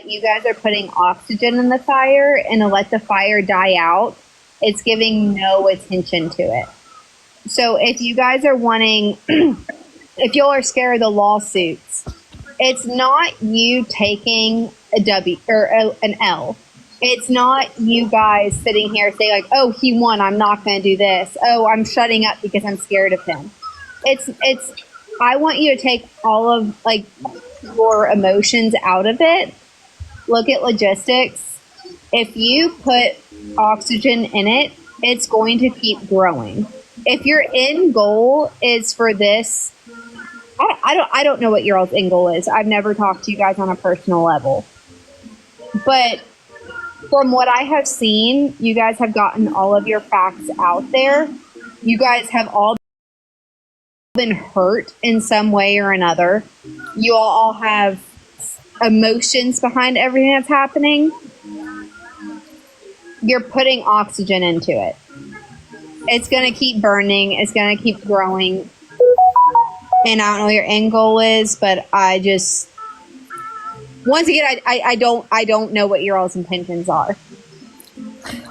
You guys are putting oxygen in the fire, and to let the fire die out, it's giving no attention to it. So if you guys are wanting, if y'all are scared of the lawsuits, it's not you taking a W or an L. It's not you guys sitting here saying like, "Oh, he won. I'm not going to do this. Oh, I'm shutting up because I'm scared of him." It's. I want you to take all of like your emotions out of it. Look at logistics. If you put oxygen in it, it's going to keep growing. If your end goal is for this, I don't know what your all's end goal is. I've never talked to you guys on a personal level, but from what I have seen, you guys have gotten all of your facts out there. You guys have all been hurt in some way or another. You all have emotions behind everything that's happening. You're putting oxygen into it. It's going to keep burning. It's going to keep growing. And I don't know what your end goal is, but I just, once again, I don't know what your all's intentions are.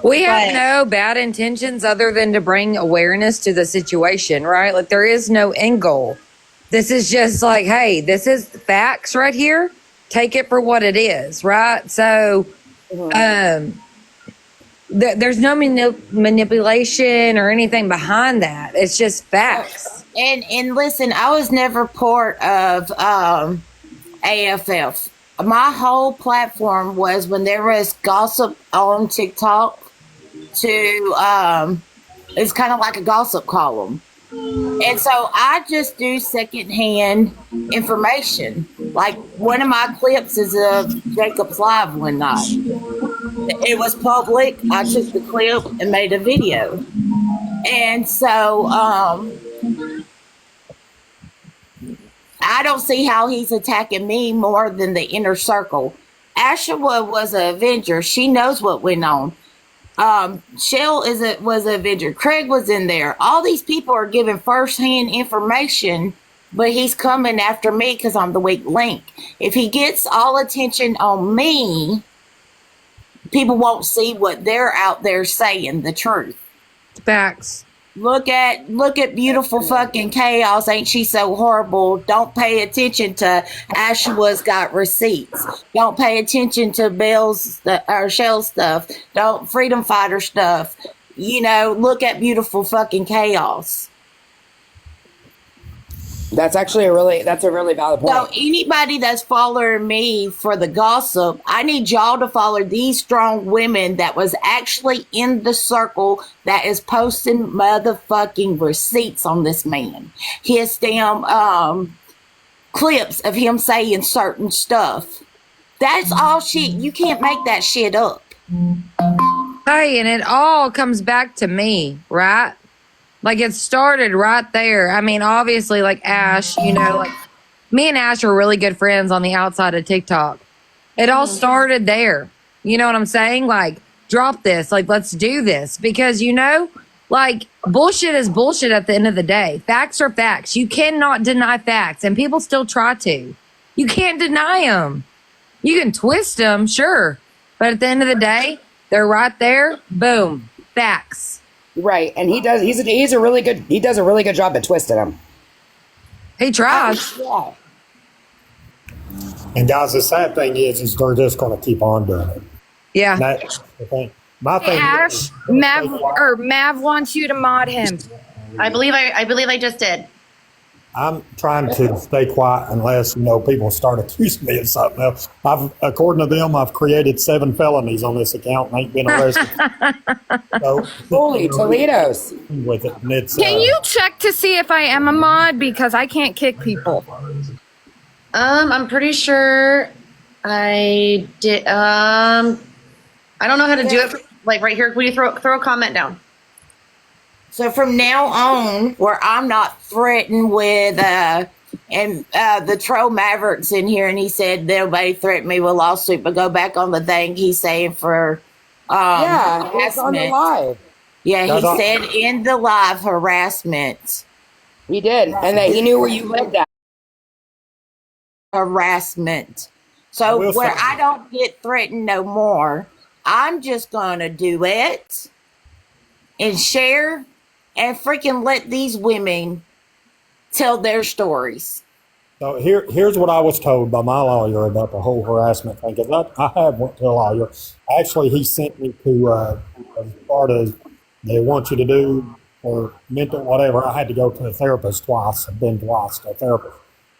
We have no bad intentions other than to bring awareness to the situation, right? Like there is no end goal. This is just like, hey, this is facts right here. Take it for what it is, right? So, there's no manipulation or anything behind that. It's just facts. And listen, I was never part of AFF. My whole platform was when there was gossip on TikTok to it's kind of like a gossip column. And so I just do secondhand information. Like one of my clips is of Jacob's Live one night. It was public. I took the clip and made a video. And so I don't see how he's attacking me more than the inner circle. Asha was an Avenger. She knows what went on. Shell was an Avenger. Craig was in there. All these people are giving firsthand information, but he's coming after me because I'm the weak link. If he gets all attention on me, people won't see what they're out there saying, the truth. Facts. Look at beautiful fucking chaos. Ain't she so horrible? Don't pay attention to Ashua's got receipts. Don't pay attention to Bell's or Shell stuff. Don't freedom fighter stuff. You know, look at beautiful fucking chaos. That's actually a really valid point. So anybody that's following me for the gossip, I need y'all to follow these strong women that was actually in the circle that is posting motherfucking receipts on this man. His damn clips of him saying certain stuff. That's all shit. You can't make that shit up. Hey, and it all comes back to me, right? Like it started right there. I mean, obviously, like Ash, you know, like me and Ash are really good friends on the outside of TikTok. It all started there. You know what I'm saying? Like, drop this. Like, let's do this. Because, you know, like, bullshit is bullshit at the end of the day. Facts are facts. You cannot deny facts. And people still try to. You can't deny them. You can twist them, sure. But at the end of the day, they're right there. Boom. Facts. Right, and he does a really good job at twisting them. He tries. Yeah. And guys, the sad thing is they're just going to keep on doing it. Yeah. And that's the thing. My thing Ash, is, Mav wants you to mod him. I believe I just did. I'm trying to stay quiet unless, people start accusing me of something else. According to them, I've created 7 felonies on this account and ain't been arrested. So, Holy Toledo's. with it. And it's, Can you check to see if I am a mod? Because I can't kick people. I'm pretty sure I did. I don't know how to do it. Like right here, when you throw a comment down. So from now on, where I'm not threatened with, the troll Maverick's in here, and he said nobody threatened me with a lawsuit, but go back on the thing he's saying for it's on the live. Yeah, he said in the live harassment. He did, and that he knew where you lived at. Harassment. So will where say- I don't get threatened no more, I'm just gonna do it and share and freaking let these women tell their stories. So here's what I was told by my lawyer about the whole harassment thing. Because I have went to a lawyer. Actually, he sent me to as part of they want you to do or mental whatever. I had to go to a therapist twice. I've been twice to a therapist.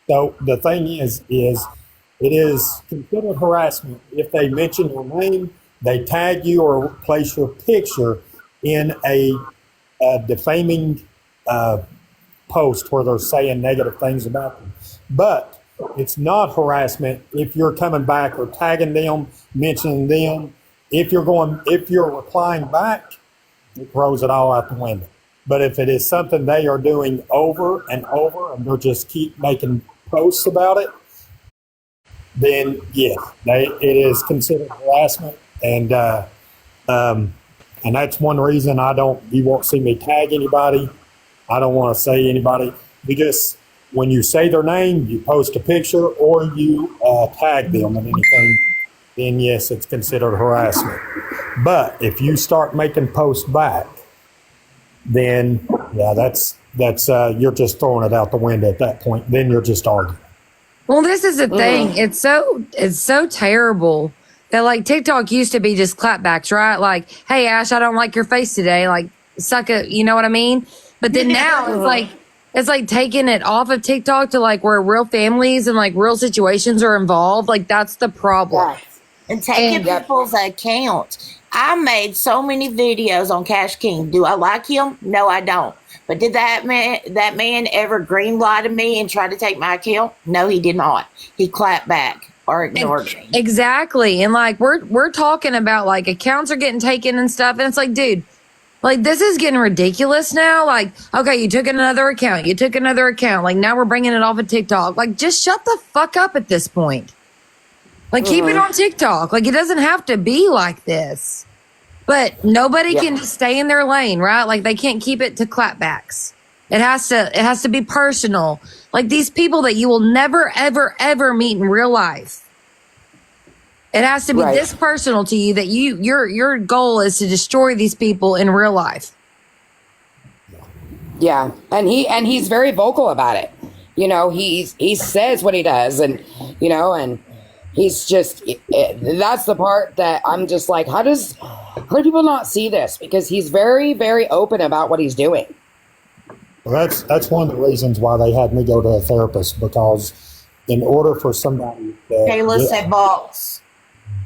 So the thing is it is considered harassment if they mention your name, they tag you, or place your picture in a defaming post where they're saying negative things about them. But it's not harassment if you're coming back or tagging them, mentioning them. If you're replying back, it throws it all out the window. But if it is something they are doing over and over and they'll just keep making posts about it, then yes, it is considered harassment. And that's one reason you won't see me tag anybody. I don't want to say anybody. When you say their name, you post a picture or you tag them in anything, then yes, it's considered harassment. But if you start making posts back, then yeah, that's you're just throwing it out the window at that point. Then you're just arguing. Well, this is the thing. It's so terrible that like TikTok used to be just clapbacks, right? Like, hey Ash, I don't like your face today. Like, suck it. You know what I mean? But then now it's like taking it off of TikTok to like where real families and like real situations are involved. Like that's the problem. And taking people's account. I made so many videos on Cash King. Do I like him? No, I don't. But did that man ever greenlighted me and try to take my account? No, he did not. He clapped back or ignored me. Exactly. And like we're talking about like accounts are getting taken and stuff, and it's like, dude, like this is getting ridiculous now. Like, okay, you took another account. Like now we're bringing it off of TikTok. Like just shut the fuck up at this point. Like keep it on TikTok. Like it doesn't have to be like this. But nobody can just stay in their lane, right? Like they can't keep it to clapbacks. It has to be personal. Like these people that you will never, ever, ever meet in real life. It has to be this personal to you that your goal is to destroy these people in real life. Yeah, and he's very vocal about it. You know, he says what he does, and you know, and he's just that's the part that I'm just like, how do people not see this? Because he's very, very open about what he's doing. Well, that's one of the reasons why they had me go to a therapist, because in order for somebody Kayla said box.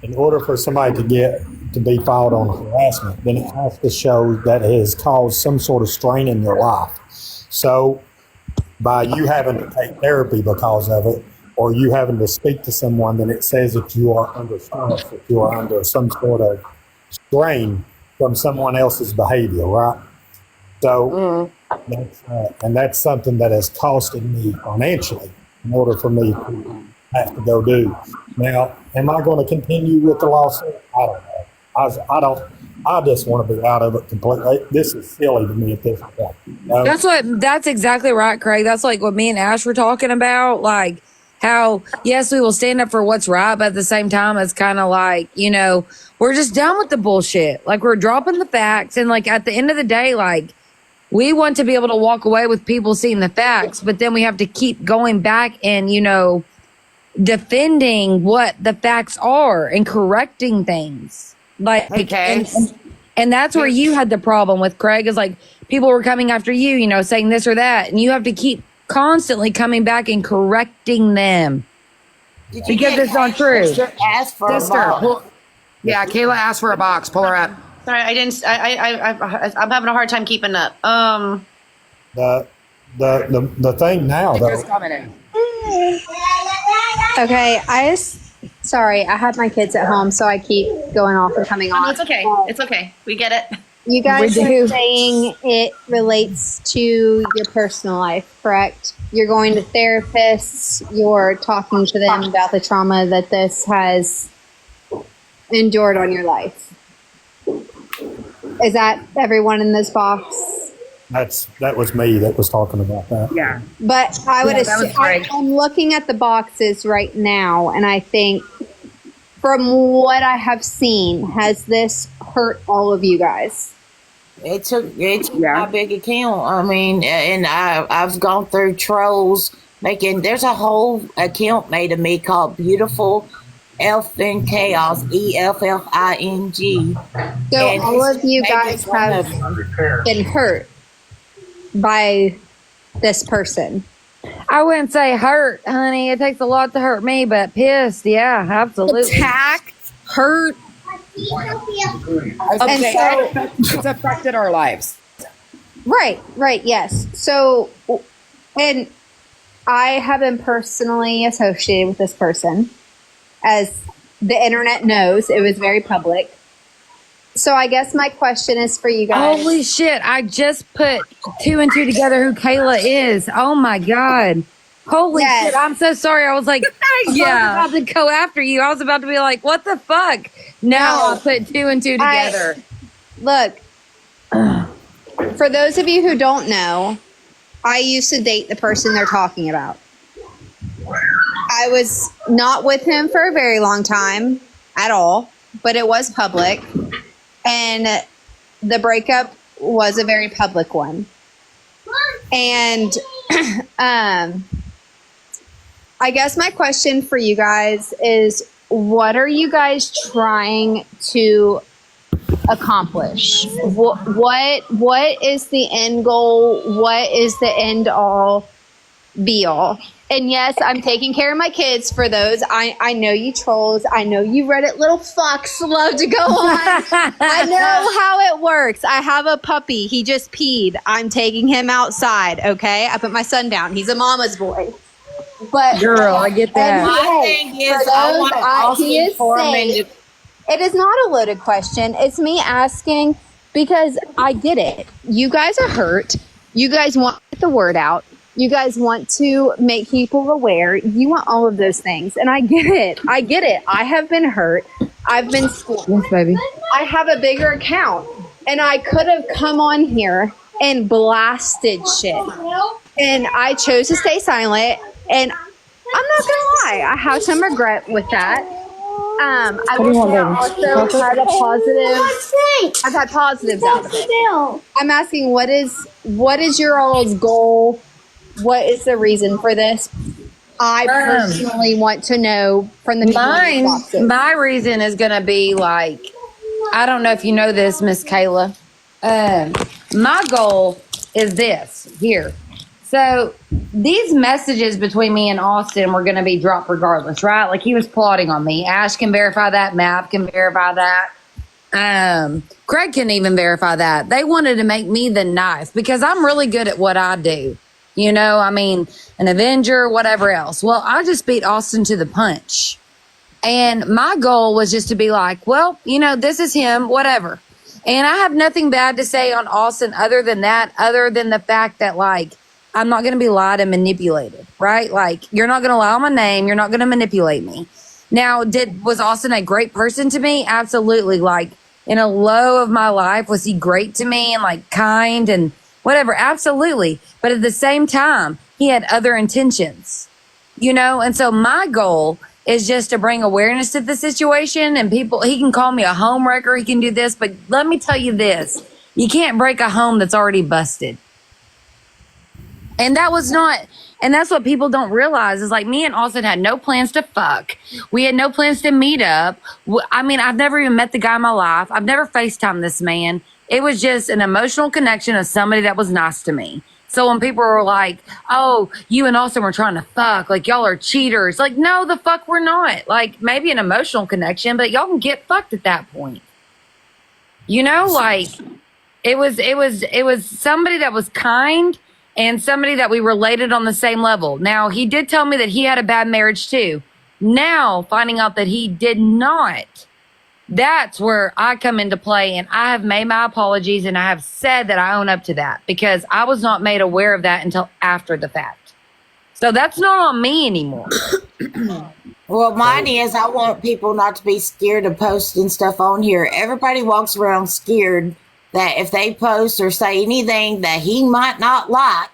In order for somebody to be filed on harassment, then it has to show that it has caused some sort of strain in your life. So by you having to take therapy because of it, or you having to speak to someone, then it says that you are under stress, that you are under some sort of strain from someone else's behavior, right? So that's something that has costed me financially in order for me to have to go do. Now, am I going to continue with the lawsuit? I don't know. I just want to be out of it completely. This is silly to me at this point. That's exactly right, Craig. That's like what me and Ash were talking about. Like how, yes, we will stand up for what's right, but at the same time, it's kind of like, you know, we're just done with the bullshit. Like we're dropping the facts. And like at the end of the day, like we want to be able to walk away with people seeing the facts, but then we have to keep going back and, you know, defending what the facts are and correcting things. Like, and that's where you had the problem with, Craig, is like people were coming after you, you know, saying this or that, and you have to keep constantly coming back and correcting them because it's not true. Ask for a box. Yeah, Kayla asked for a box. Pull her up. Sorry, I didn't. I'm having a hard time keeping up. The thing now, though. Okay, sorry, I have my kids at home, so I keep going off and coming on. No, it's okay. It's okay. We get it. You guys are saying it relates to your personal life, correct? You're going to therapists, you're talking to them about the trauma that this has endured on your life. Is that everyone in this box? that was me that was talking about that. Yeah. But I would Yeah, that was assume, great. I'm looking at the boxes right now, and I think from what I have seen, has this hurt all of you guys? It took Yeah. my big account. I mean, and I've gone through trolls making. There's a whole account made of me called Beautiful Elfin Chaos, EFFING. So And all of you maybe guys one have of them. been hurt by this person. I wouldn't say hurt, honey. It takes a lot to hurt me, but pissed, yeah, absolutely. Attacked, hurt. Okay, so- it's affected our lives. Right, yes. So, and I have been personally associated with this person. As the internet knows, it was very public. So I guess my question is for you guys. Holy shit, I just put 2 and 2 together who Kayla is. Oh my God. Holy Yes. shit, I'm so sorry. I was like, Yeah. I was about to go after you. I was about to be like, what the fuck? Now No. I put 2 and 2 together. Look, for those of you who don't know, I used to date the person they're talking about. I was not with him for a very long time at all, but it was public. And the breakup was a very public one. And I guess my question for you guys is, what are you guys trying to accomplish? What is the end goal? What is the end all be all? And yes, I'm taking care of my kids. For those, I know you trolls. I know you Reddit little fucks love to go on. I know how it works. I have a puppy. He just peed. I'm taking him outside. Okay, I put my son down. He's a mama's boy. But Girl, I get that. My Hey, thing is, for I those, want he Austin is Foreman safe. to. It is not a loaded question. It's me asking because I get it. You guys are hurt. You guys want to get the word out. You guys want to make people aware. You want all of those things. And I get it. I have been hurt. I've been scorned. Yes, baby. I have a bigger account. And I could have come on here and blasted shit. And I chose to stay silent. And I'm not going to lie. I have some regret with that. I do you want, baby? also had a positive. I've had positives out of it. I'm asking, what is your all's goal? What is the reason for this? I personally want to know from the people in the boxes. My reason is going to be like, I don't know if you know this, Miss Kayla. My goal is this here. So these messages between me and Austin were going to be dropped regardless, right? Like he was plotting on me. Ash can verify that. Matt can verify that. Craig can even verify that. They wanted to make me the knife because I'm really good at what I do. You know, I mean, an Avenger, whatever else. Well, I just beat Austin to the punch. And my goal was just to be like, well, you know, this is him, whatever. And I have nothing bad to say on Austin other than that, other than the fact that, like, I'm not going to be lied and manipulated, right? Like, you're not going to lie on my name. You're not going to manipulate me. Now, was Austin a great person to me? Absolutely. Like, in a low of my life, was he great to me and, like, kind and whatever? Absolutely. But at the same time, he had other intentions, you know? And so my goal is just to bring awareness to the situation, and people, he can call me a home wrecker. He can do this, but let me tell you this, you can't break a home that's already busted. And that was not, and that's what people don't realize is like me and Austin had no plans to fuck. We had no plans to meet up. I mean, I've never even met the guy in my life. I've never FaceTimed this man. It was just an emotional connection of somebody that was nice to me. So when people were like, oh, you and Austin were trying to fuck, like y'all are cheaters. Like, no, the fuck we're not. Like maybe an emotional connection, but y'all can get fucked at that point. You know, like it was somebody that was kind and somebody that we related on the same level. Now, he did tell me that he had a bad marriage too. Now, finding out that he did not, that's where I come into play, and I have made my apologies, and I have said that I own up to that because I was not made aware of that until after the fact. So that's not on me anymore. Well, mine is I want people not to be scared of posting stuff on here. Everybody walks around scared that if they post or say anything that he might not like,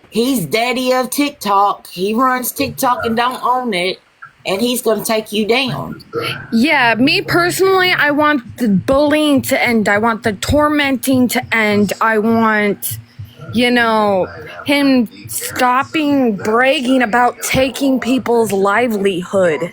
he's daddy of TikTok. He runs TikTok and don't own it, and he's going to take you down. Yeah, me personally, I want the bullying to end. I want the tormenting to end. I want, him stopping bragging about taking people's livelihood.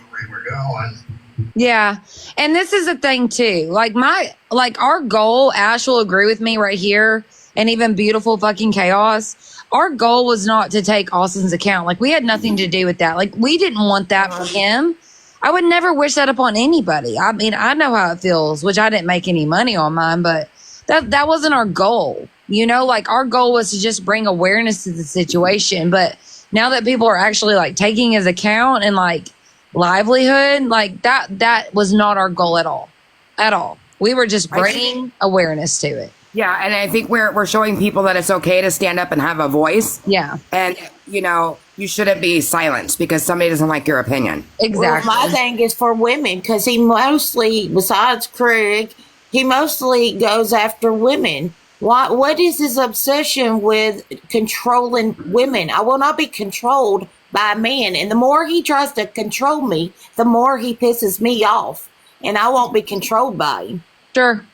Yeah. And this is the thing too. Our goal, Ash will agree with me right here, and even beautiful fucking chaos. Our goal was not to take Austin's account. Like, we had nothing to do with that. Like, we didn't want that for him. I would never wish that upon anybody. I mean, I know how it feels, which I didn't make any money on mine, but that wasn't our goal. Our goal was to just bring awareness to the situation. But now that people are actually like taking his account and like livelihood, like that was not our goal at all. At all. We were just bringing awareness to it. Yeah, and I think we're showing people that it's okay to stand up and have a voice. Yeah. And, you shouldn't be silenced because somebody doesn't like your opinion. Exactly. Well, my thing is for women, because he mostly, besides Craig, he mostly goes after women. What is his obsession with controlling women? I will not be controlled by a man. And the more he tries to control me, the more he pisses me off. And I won't be controlled by him. Sure.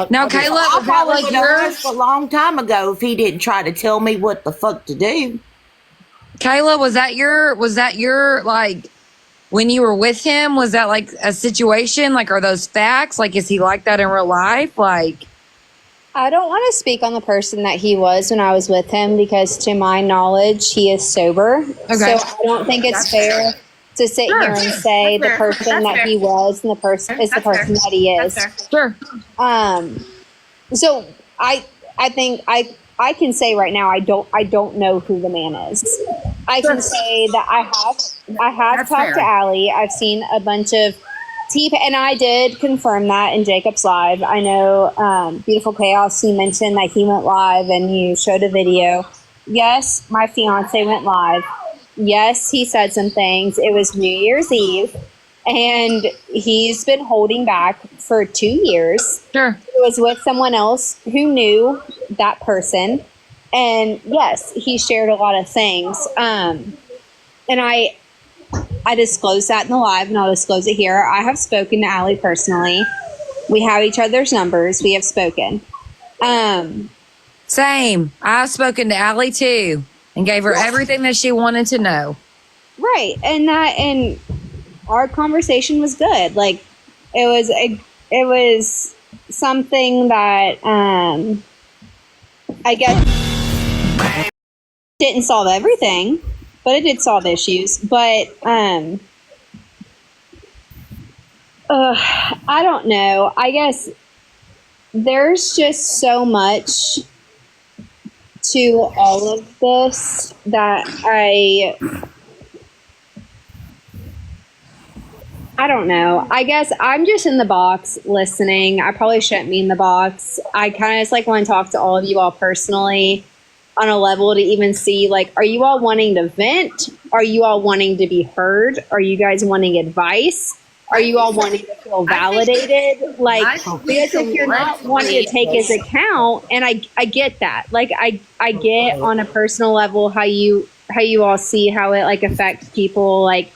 Now, Kayla, I was that probably like would have your left a long time ago if he didn't try to tell me what the fuck to do. Kayla, was that your like when you were with him, was that like a situation? Like, are those facts? Like, is he like that in real life? Like, I don't want to speak on the person that he was when I was with him because, to my knowledge, he is sober. Okay. So I don't think it's fair to sit here and say the person that he was and the person is the person that he is. sure. So I think I can say right now I don't know who the man is. I can say that I have That's talked fair. to Allie. I've seen a bunch of and I did confirm that in Jacob's live. I know Beautiful Chaos, you mentioned that he went live and you showed a video. Yes, my fiance went live. Yes, he said some things. It was New Year's Eve, and he's been holding back for 2 years. Sure. He was with someone else who knew that person, and yes, he shared a lot of things. And I disclosed that in the live, and I'll disclose it here. I have spoken to Allie personally. We have each other's numbers. We have spoken. Same. I've spoken to Allie too and gave her everything that she wanted to know. Right, and our conversation was good. Like, it was something that I guess didn't solve everything, but it did solve issues. But I don't know. I guess there's just so much to all of this that I don't know. I guess I'm just in the box listening. I probably shouldn't be in the box. I kind of just like want to talk to all of you all personally on a level to even see, like, are you all wanting to vent? Are you all wanting to be heard? Are you guys wanting advice? Are you all wanting to feel validated? Like, because if you're not wanting to take his account, and I get that. Like, I get on a personal level how you all see how it like affects people. Like,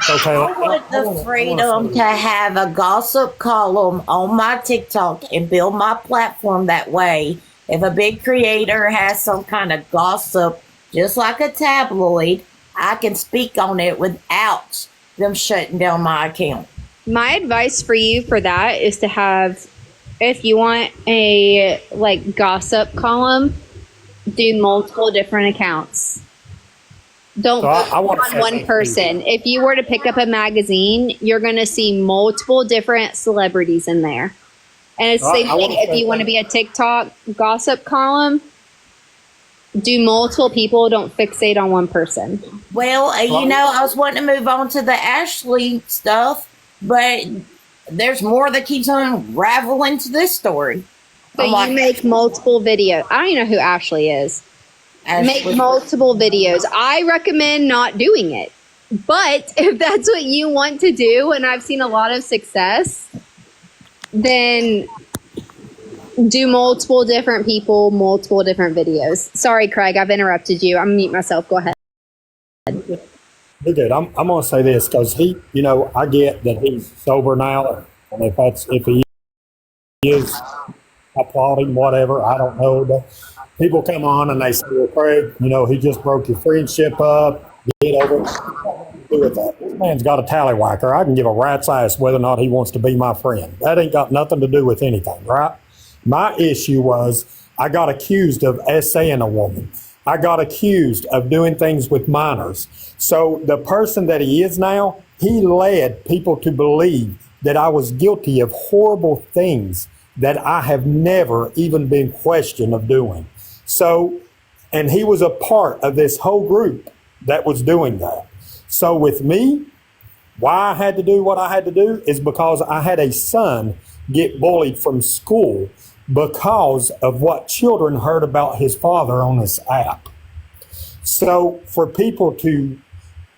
Okay. I want the freedom to have a gossip column on my TikTok and build my platform that way. If a big creator has some kind of gossip, just like a tabloid, I can speak on it without them shutting down my account. my advice for you for that is to have, if you want a like gossip column, do multiple different accounts. Don't So I want to on say one something. person. If you were to pick up a magazine, you're going to see multiple different celebrities in there. And it's the same I thing wanna if say you want to something. be a TikTok gossip column, do multiple people, don't fixate on one person. Well, you know, I was wanting to move on to the Ashley stuff, but there's more that keeps unraveling to this story. So I'm like, you make multiple videos. I don't even know who Ashley is. Make Ashley- multiple videos. I recommend not doing it. But if that's what you want to do, and I've seen a lot of success, then do multiple different people, multiple different videos. Sorry, Craig, I've interrupted you. I'm gonna mute myself. Go ahead. He did. I'm going to say this because he, I get that he's sober now, and if he is, I applaud him. Whatever, I don't know. But people come on and they say, "Well, Craig, he just broke your friendship up. Get over it." Do with that. This man's got a tallywhacker. I can give a rat's ass whether or not he wants to be my friend. That ain't got nothing to do with anything, right? My issue was I got accused of essaying a woman. I got accused of doing things with minors. So the person that he is now, he led people to believe that I was guilty of horrible things that I have never even been questioned of doing. So, and he was a part of this whole group that was doing that. So with me, why I had to do what I had to do is because I had a son get bullied from school because of what children heard about his father on this app. So for people to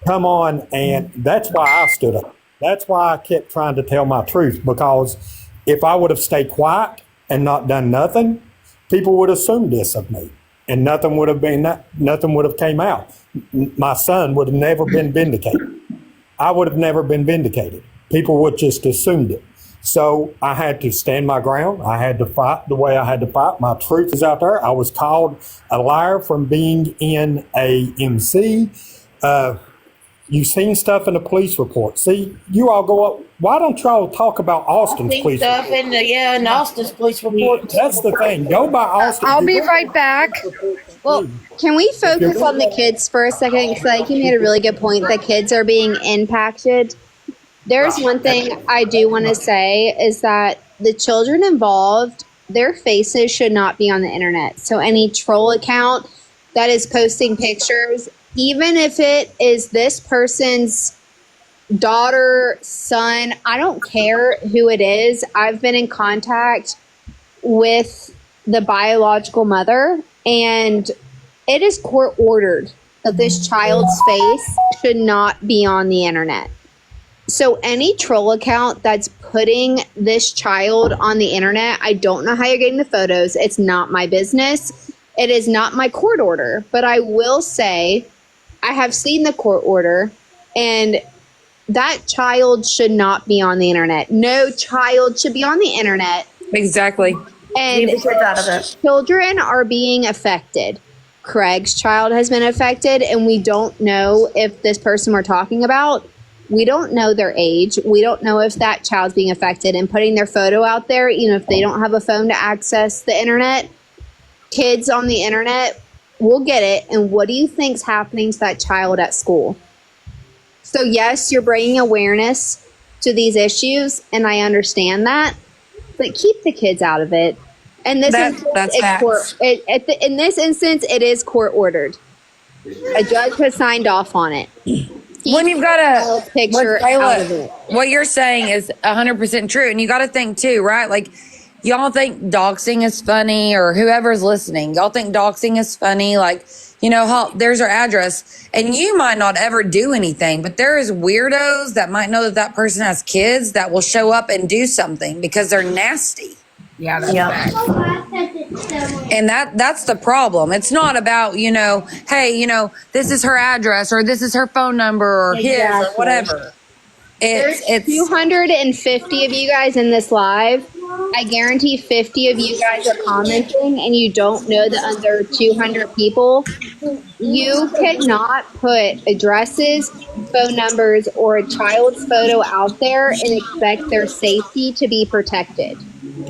come on, and that's why I stood up. That's why I kept trying to tell my truth, because if I would have stayed quiet and not done nothing, people would assume this of me, and nothing would have came out. My son would have never been vindicated. I would have never been vindicated. People would just assumed it. So I had to stand my ground. I had to fight the way I had to fight. My truth is out there. I was called a liar from being in a MC. You've seen stuff in the police report. See, you all go up. Why don't y'all talk about Austin's See police stuff report? in Austin's police report. That's the thing. Go by Austin. I'll be right back. Well, can we focus on the kids for a second? Because I think you made a really good point that kids are being impacted. There's one thing I do want to say is that the children involved, their faces should not be on the internet. So any troll account that is posting pictures, even if it is this person's daughter, son, I don't care who it is. I've been in contact with the biological mother, and it is court ordered that this child's face should not be on the internet. So any troll account that's putting this child on the internet, I don't know how you're getting the photos. It's not my business. It is not my court order. But I will say I have seen the court order, and that child should not be on the internet. No child should be on the internet. Exactly. And Leave the kids out of it. children are being affected. Craig's child has been affected, and we don't know if this person we're talking about, we don't know their age. We don't know if that child's being affected, and putting their photo out there, if they don't have a phone to access the internet, kids on the internet will get it. And what do you think's happening to that child at school? So yes, you're bringing awareness to these issues, and I understand that, but keep the kids out of it. And this That's facts. in this instance, it is court ordered. A judge has signed off on it. When you've got a picture out of it. what you're saying is 100% true. And you got to think too, right? Like, y'all think doxing is funny, or whoever's listening, y'all think doxing is funny. Like, there's our address, and you might not ever do anything, but there is weirdos that might know that person has kids that will show up and do something because they're nasty. Yeah, that's fact. And that's the problem. It's not about, hey, this is her address, or this is her phone number, or his, or whatever. There's It's 250 of you guys in this live. I guarantee 50 of you guys are commenting, and you don't know the other 200 people. You cannot put addresses, phone numbers, or a child's photo out there and expect their safety to be protected.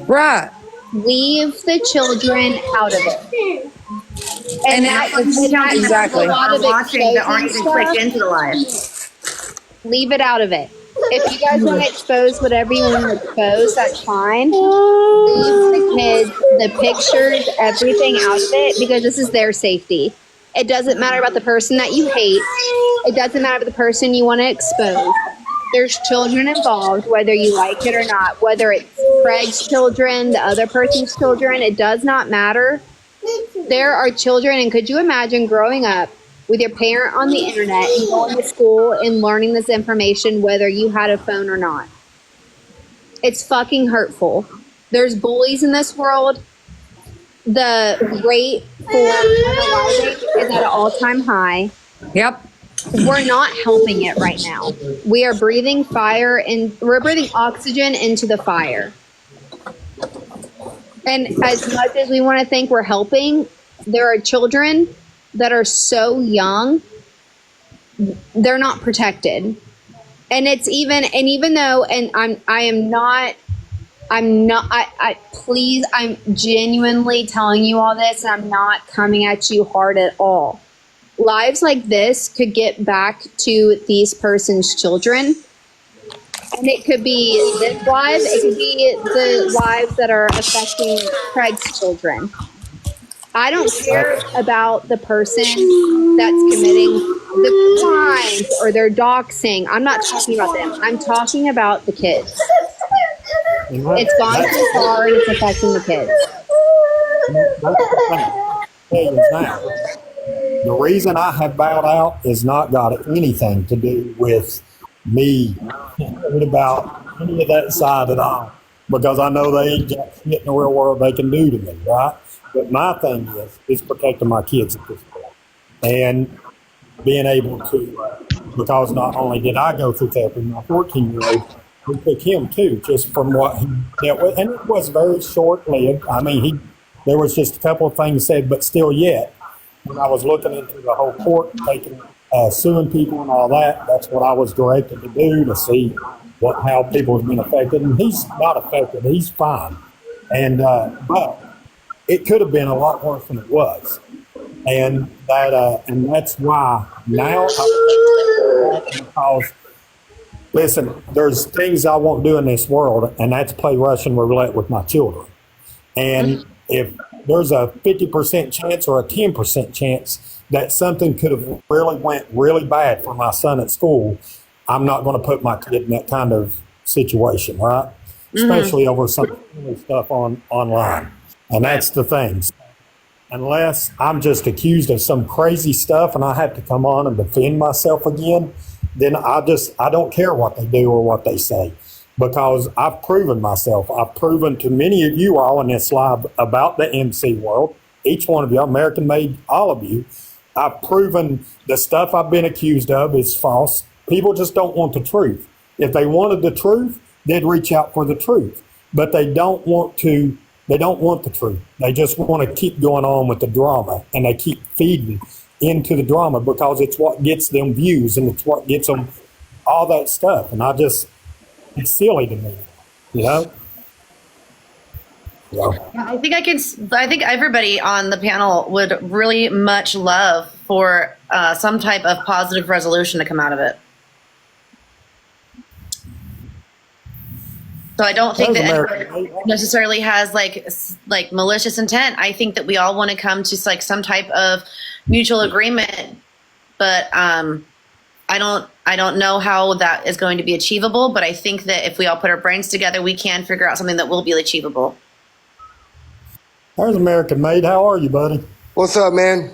right. Leave the children out of it. And exactly. A lot of Watching that aren't even exposing clicked stuff. into the live. Leave it out of it. If you guys want to expose whatever you want to expose, that's fine. Leave the kids, the pictures, everything out of it, because this is their safety. It doesn't matter about the person that you hate. It doesn't matter about the person you want to expose. There's children involved, whether you like it or not, whether it's Craig's children, the other person's children, it does not matter. There are children, and could you imagine growing up with your parent on the internet and going to school and learning this information, whether you had a phone or not? It's fucking hurtful. There's bullies in this world. The rate for unaliving is at an all-time high. Yep. We're not helping it right now. We are breathing fire and we're breathing oxygen into the fire. And as much as we want to think we're helping, there are children that are so young, they're not protected. And it's even though, and please, I'm genuinely telling you all this, and I'm not coming at you hard at all. Lives like this could get back to these person's children. And it could be this live, it could be the lives that are affecting Craig's children. I don't care about the person that's committing the crimes or they're doxing. I'm not talking about them. I'm talking about the kids. It's gone too far and it's affecting the kids. The reason I have bowed out is not got anything to do with me worried about any of that side at all, because I know they ain't got shit in the real world they can do to me, right? But my thing is protecting my kids at this point and being able to, because not only did I go through therapy, my 14-year-old, we took him too, just from what he dealt with, and it was very short-lived. I mean, there was just a couple of things said, but still yet, when I was looking into the whole court, suing people and all that, that's what I was directed to do, to see how people have been affected. And he's not affected, he's fine. And but it could have been a lot worse than it was. And that's why now, because listen, there's things I won't do in this world, and that's play Russian roulette with my children. And if there's a 50% chance or a 10% chance that something could have really went really bad for my son at school, I'm not going to put my kid in that kind of situation, right? Especially over some stuff online. And that's the thing. Unless I'm just accused of some crazy stuff and I have to come on and defend myself again, then I don't care what they do or what they say, because I've proven myself. I've proven to many of you all in this live about the MC world, each one of you, American Made, all of you, I've proven the stuff I've been accused of is false. People just don't want the truth. If they wanted the truth, they'd reach out for the truth, but they don't want the truth. They just want to keep going on with the drama, and they keep feeding into the drama because it's what gets them views and it's what gets them all that stuff. And it's silly to me, you know? Yeah. I think everybody on the panel would really much love for some type of positive resolution to come out of it. So I don't think that anybody necessarily has like malicious intent. I think that we all want to come to like some type of mutual agreement, but I don't know how that is going to be achievable. But I think that if we all put our brains together, we can figure out something that will be achievable. There's American Made. How are you, buddy? What's up, man?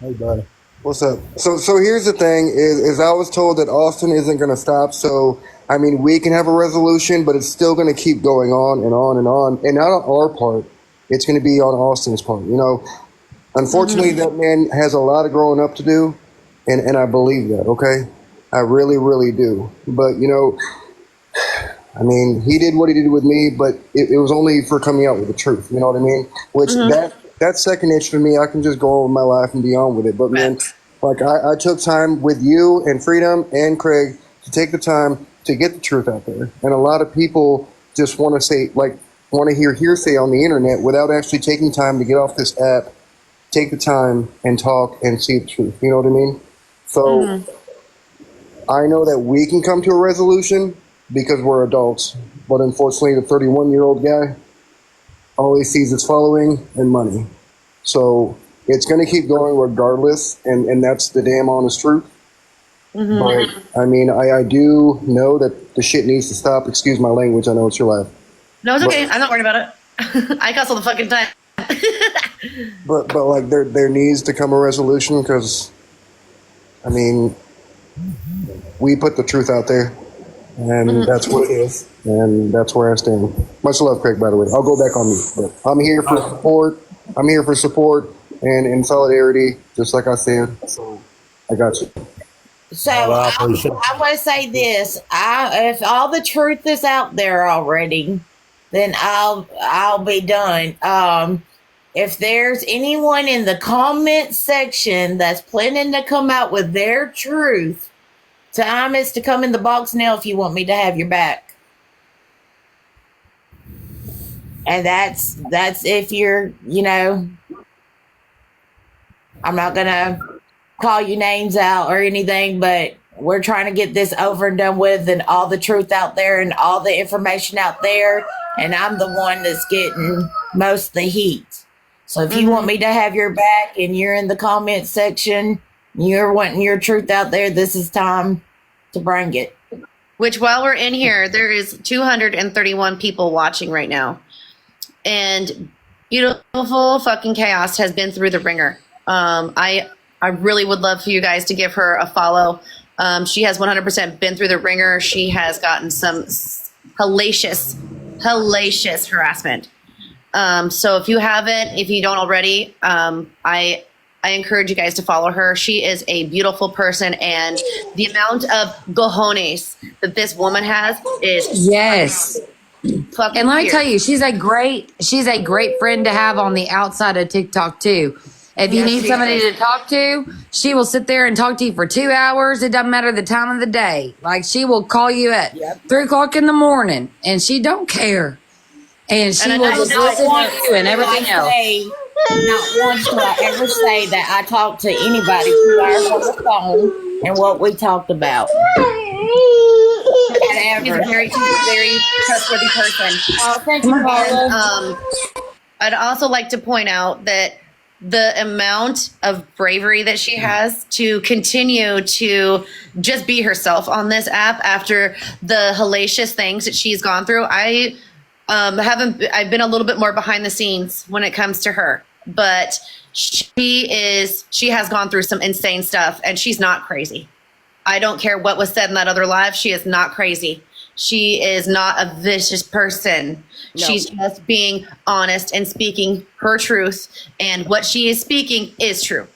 Hey, buddy. What's up? So here's the thing: is I was told that Austin isn't going to stop. So I mean, we can have a resolution, but it's still going to keep going on and on and on. And not on our part; it's going to be on Austin's part. You know, unfortunately, that man has a lot of growing up to do, and I believe that. Okay, I really, really do. But you know, I mean, he did what he did with me, but it was only for coming out with the truth. You know what I mean? Which that's second nature to me. I can just go on with my life and be on with it. But man, like I took time with you and Freedom and Craig to take the time to get the truth out there. And a lot of people just want to hear hearsay on the internet without actually taking time to get off this app, take the time and talk and see the truth. You know what I mean? So I know that we can come to a resolution because we're adults. But unfortunately, the 31-year-old guy always sees his following and money. So it's going to keep going regardless, and that's the damn honest truth. But, I mean, I do know that the shit needs to stop. Excuse my language. I know it's your life. No, it's okay. I'm not worried about it. I cuss all the fucking time. But like, there needs to come a resolution because, I mean, we put the truth out there. and that's what it is, and that's where I stand. Much love, Craig. By the way, I'll go back on mute, but I'm here for support. I'm here for support and in solidarity, just like I said. So I got you. So Well, I I appreciate it. want to say this: if all the truth is out there already, then I'll be done. If there's anyone in the comment section that's planning to come out with their truth, time is to come in the box now if you want me to have your back. And that's if you're, I'm not gonna call you names out or anything, but we're trying to get this over and done with and all the truth out there and all the information out there. And I'm the one that's getting most of the heat. So if you want me to have your back and you're in the comment section, you're wanting your truth out there, this is time to bring it. Which, while we're in here, there is 231 people watching right now. And beautiful fucking chaos has been through the ringer. I really would love for you guys to give her a follow. She has 100% been through the ringer. She has gotten some hellacious harassment. So if you haven't, if you don't already, I encourage you guys to follow her. She is a beautiful person, and the amount of cojones that this woman has is Yes. fucking And let me weird. tell you, she's a great friend to have on the outside of TikTok too. If you Yes, need she somebody is. to talk to, she will sit there and talk to you for 2 hours. It doesn't matter the time of the day. Like, she will call you at 3:00 in the morning, and she don't care. And she And will I just know listen once to you and everything do I else. say- Not once do I ever say that I talk to anybody 2 hours on the phone and what we talked about. She's a very trustworthy person. Oh, thank you, Paula. I'd also like to point out that the amount of bravery that she has to continue to just be herself on this app after the hellacious things that she's gone through. I've been a little bit more behind the scenes when it comes to her, but she has gone through some insane stuff, and she's not crazy. I don't care what was said in that other live. She is not crazy. She is not a vicious person. No. She's just being honest and speaking her truth, and what she is speaking is true.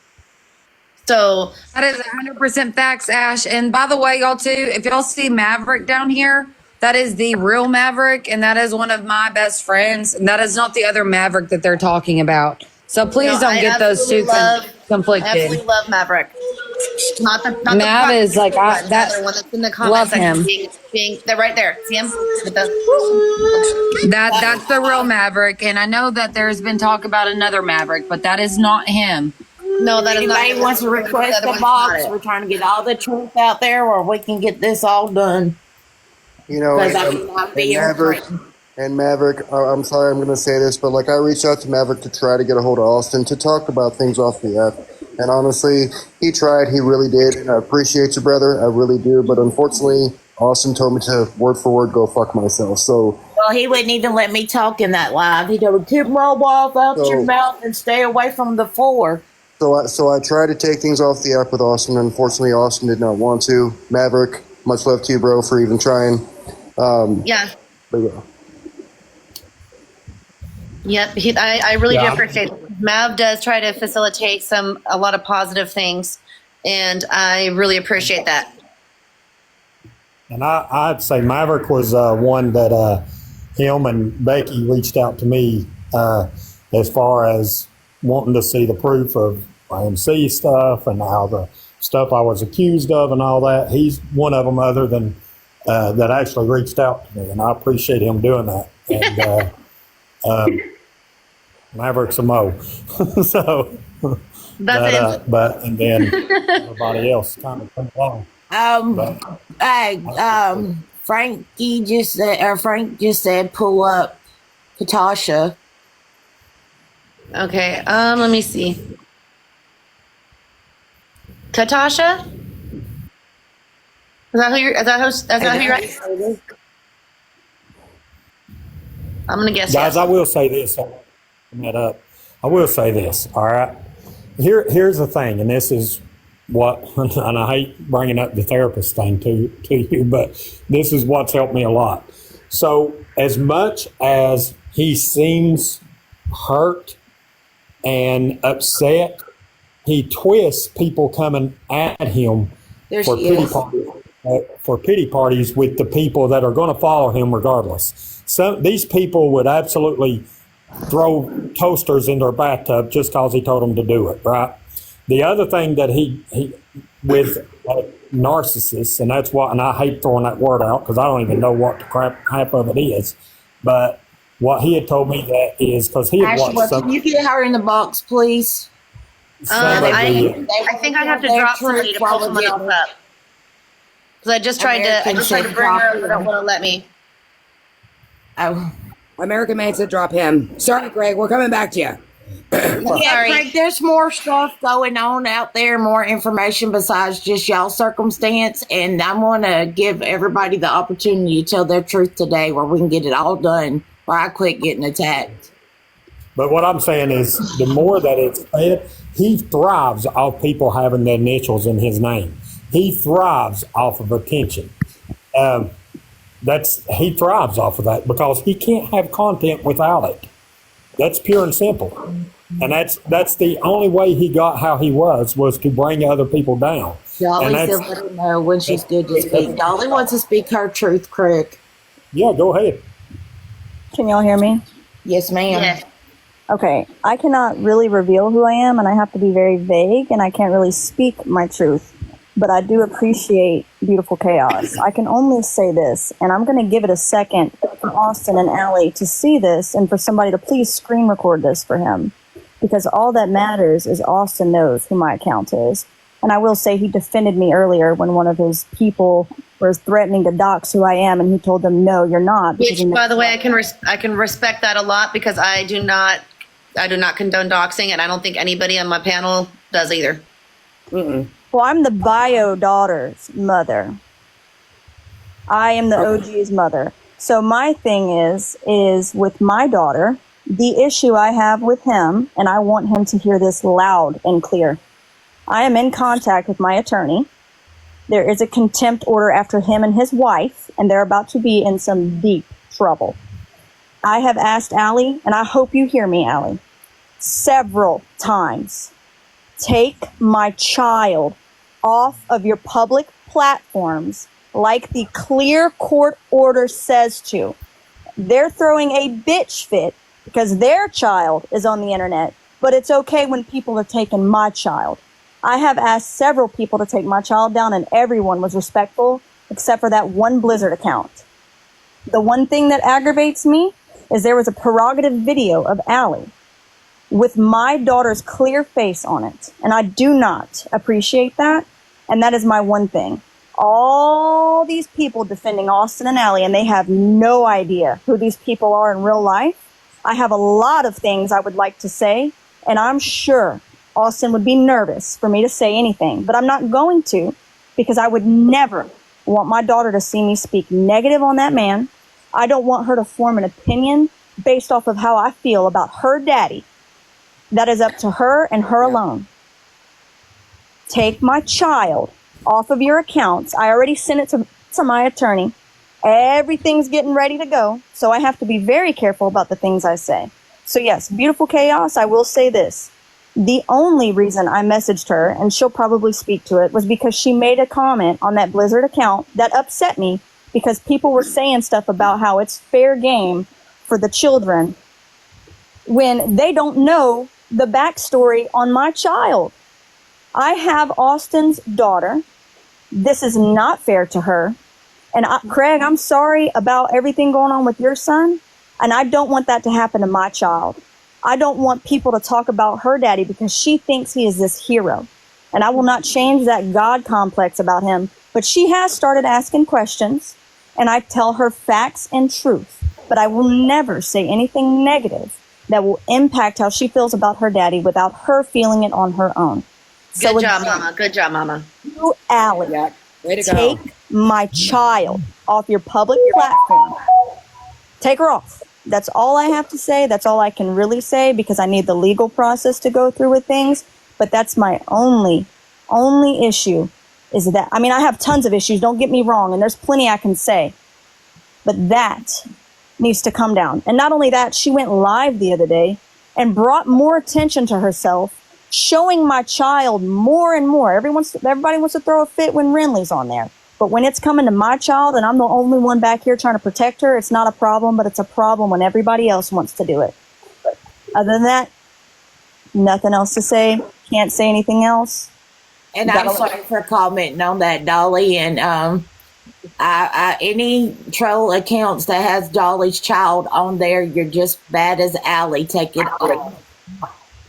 So That is 100% facts, Ash. And by the way, y'all too, if y'all see Maverick down here, that is the real Maverick, and that is one of my best friends. And that is not the other Maverick that they're talking about. So please don't get those two conflicted. Absolutely love Maverick. Not the Mav is like, the that- other one that's in the comments. love him. Being they're right there. See him? With the, That's the real Maverick. And I know that there's been talk about another Maverick, but that is not him. no, that is not. Anybody wants to request other the one's box? not it. We're trying to get all the truth out there, or we can get this all done. You know, Because and, I'm being Maverick, and Maverick, I'm sorry I'm going to say this, but like I reached out to Maverick to try to get a hold of Austin to talk about things off the app. And honestly, he tried, he really did. And I appreciate you, brother. I really do. But unfortunately, Austin told me to word for word go fuck myself. So, Well, he wouldn't even let me talk in that live. He told me, keep my wife out So- your mouth and stay away from the floor. so I tried to take things off the app with Austin. Unfortunately, Austin did not want to. Maverick, much love to you, bro, for even trying. Yeah. But yeah. Yep. I really do Yeah. appreciate it. Mav does try to facilitate a lot of positive things, and I really appreciate that. And I'd say Maverick was one that him and Becky reached out to me as far as wanting to see the proof of IMC stuff and how the stuff I was accused of and all that. He's one of them other than that actually reached out to me, and I appreciate him doing that. And Maverick's a mo. So, That's it. but and then everybody else kind of come along. Frank just said pull up Katasha. Okay. Let me see. Katasha? Is that who you're right? I'm gonna guess Guys, yes. I will say this. I'll open that up. I will say this. All right. Here's the thing, and this is what, and I hate bringing up the therapist thing to you, but this is what's helped me a lot. So as much as he seems hurt and upset, he twists people coming at him There for she pity is. parties. For pity parties with the people that are going to follow him regardless. These people would absolutely throw toasters in their bathtub just because he told them to do it, right? The other thing that he with narcissists, and that's what, and I hate throwing that word out because I don't even know what the crap half of it is, but what he had told me that is because he had Ashla, watched can some. you get her in the box, please? some of the- I think I have to drop somebody to pull someone else up. Because I just tried to bring her, but don't want to let me. Oh. American made said drop him. Sorry, Greg, we're coming back to you. Yeah, Sorry. Craig, there's more stuff going on out there, more information besides just y'all's circumstance. And I want to give everybody the opportunity to tell their truth today where we can get it all done or I quit getting attacked. But what I'm saying is, the more that it's fed, he thrives off people having the initials in his name. He thrives off of attention. He thrives off of that because he can't have content without it. That's pure and simple. And that's the only way he got how he was to bring other people down. Dolly And said that's- let her know when she's good to speak. Dolly wants to speak her truth, Craig. Yeah, go ahead. Can y'all hear me? Yes, ma'am. Yes. Okay, I cannot really reveal who I am, and I have to be very vague, and I can't really speak my truth. But I do appreciate Beautiful Chaos. I can only say this, and I'm going to give it a second for Austin and Allie to see this, and for somebody to please screen record this for him. Because all that matters is Austin knows who my account is. And I will say he defended me earlier when one of his people was threatening to dox who I am, and he told them, no, you're not. because Which, he knows by the way, who I can respect that a lot because I do not condone doxing, and I don't think anybody on my panel does either. Well, I'm the bio daughter's mother. I am the OG's mother. So my thing is with my daughter, the issue I have with him, and I want him to hear this loud and clear. I am in contact with my attorney. There is a contempt order after him and his wife, and they're about to be in some deep trouble. I have asked Allie, and I hope you hear me, Allie, several times. Take my child off of your public platforms like the clear court order says to. They're throwing a bitch fit because their child is on the internet, but it's okay when people are taking my child. I have asked several people to take my child down, and everyone was respectful except for that one Blizzard account. The one thing that aggravates me is there was a prerogative video of Allie with my daughter's clear face on it, and I do not appreciate that, and that is my one thing. All these people defending Austin and Allie, and they have no idea who these people are in real life. I have a lot of things I would like to say, and I'm sure Austin would be nervous for me to say anything, but I'm not going to, because I would never want my daughter to see me speak negative on that man. I don't want her to form an opinion based off of how I feel about her daddy. That is up to her and her alone. Take my child off of your accounts. I already sent it to my attorney. Everything's getting ready to go, so I have to be very careful about the things I say. So yes, Beautiful Chaos, I will say this. The only reason I messaged her, and she'll probably speak to it, was because she made a comment on that Blizzard account that upset me because people were saying stuff about how it's fair game for the children when they don't know the backstory on my child. I have Austin's daughter. This is not fair to her. And Craig, I'm sorry about everything going on with your son, and I don't want that to happen to my child. I don't want people to talk about her daddy because she thinks he is this hero. And I will not change that God complex about him. But she has started asking questions, and I tell her facts and truth. But I will never say anything negative that will impact how she feels about her daddy without her feeling it on her own. Good job, Mama. Good job, Mama. You, Allie, Yeah, way to go. take my child off your public platform. Take her off. That's all I have to say. That's all I can really say because I need the legal process to go through with things. But that's my only only issue is that, I mean, I have tons of issues, don't get me wrong, and there's plenty I can say, but that needs to come down. And not only that, she went live the other day and brought more attention to herself, showing my child more and more. Everybody wants to throw a fit when Renly's on there. But when it's coming to my child and I'm the only one back here trying to protect her, it's not a problem, but it's a problem when everybody else wants to do it. Other than that, nothing else to say. Can't say anything else. And I'm sorry for commenting on that, Dolly. And any troll accounts that has Dolly's child on there, you're just bad as Allie. Take it off.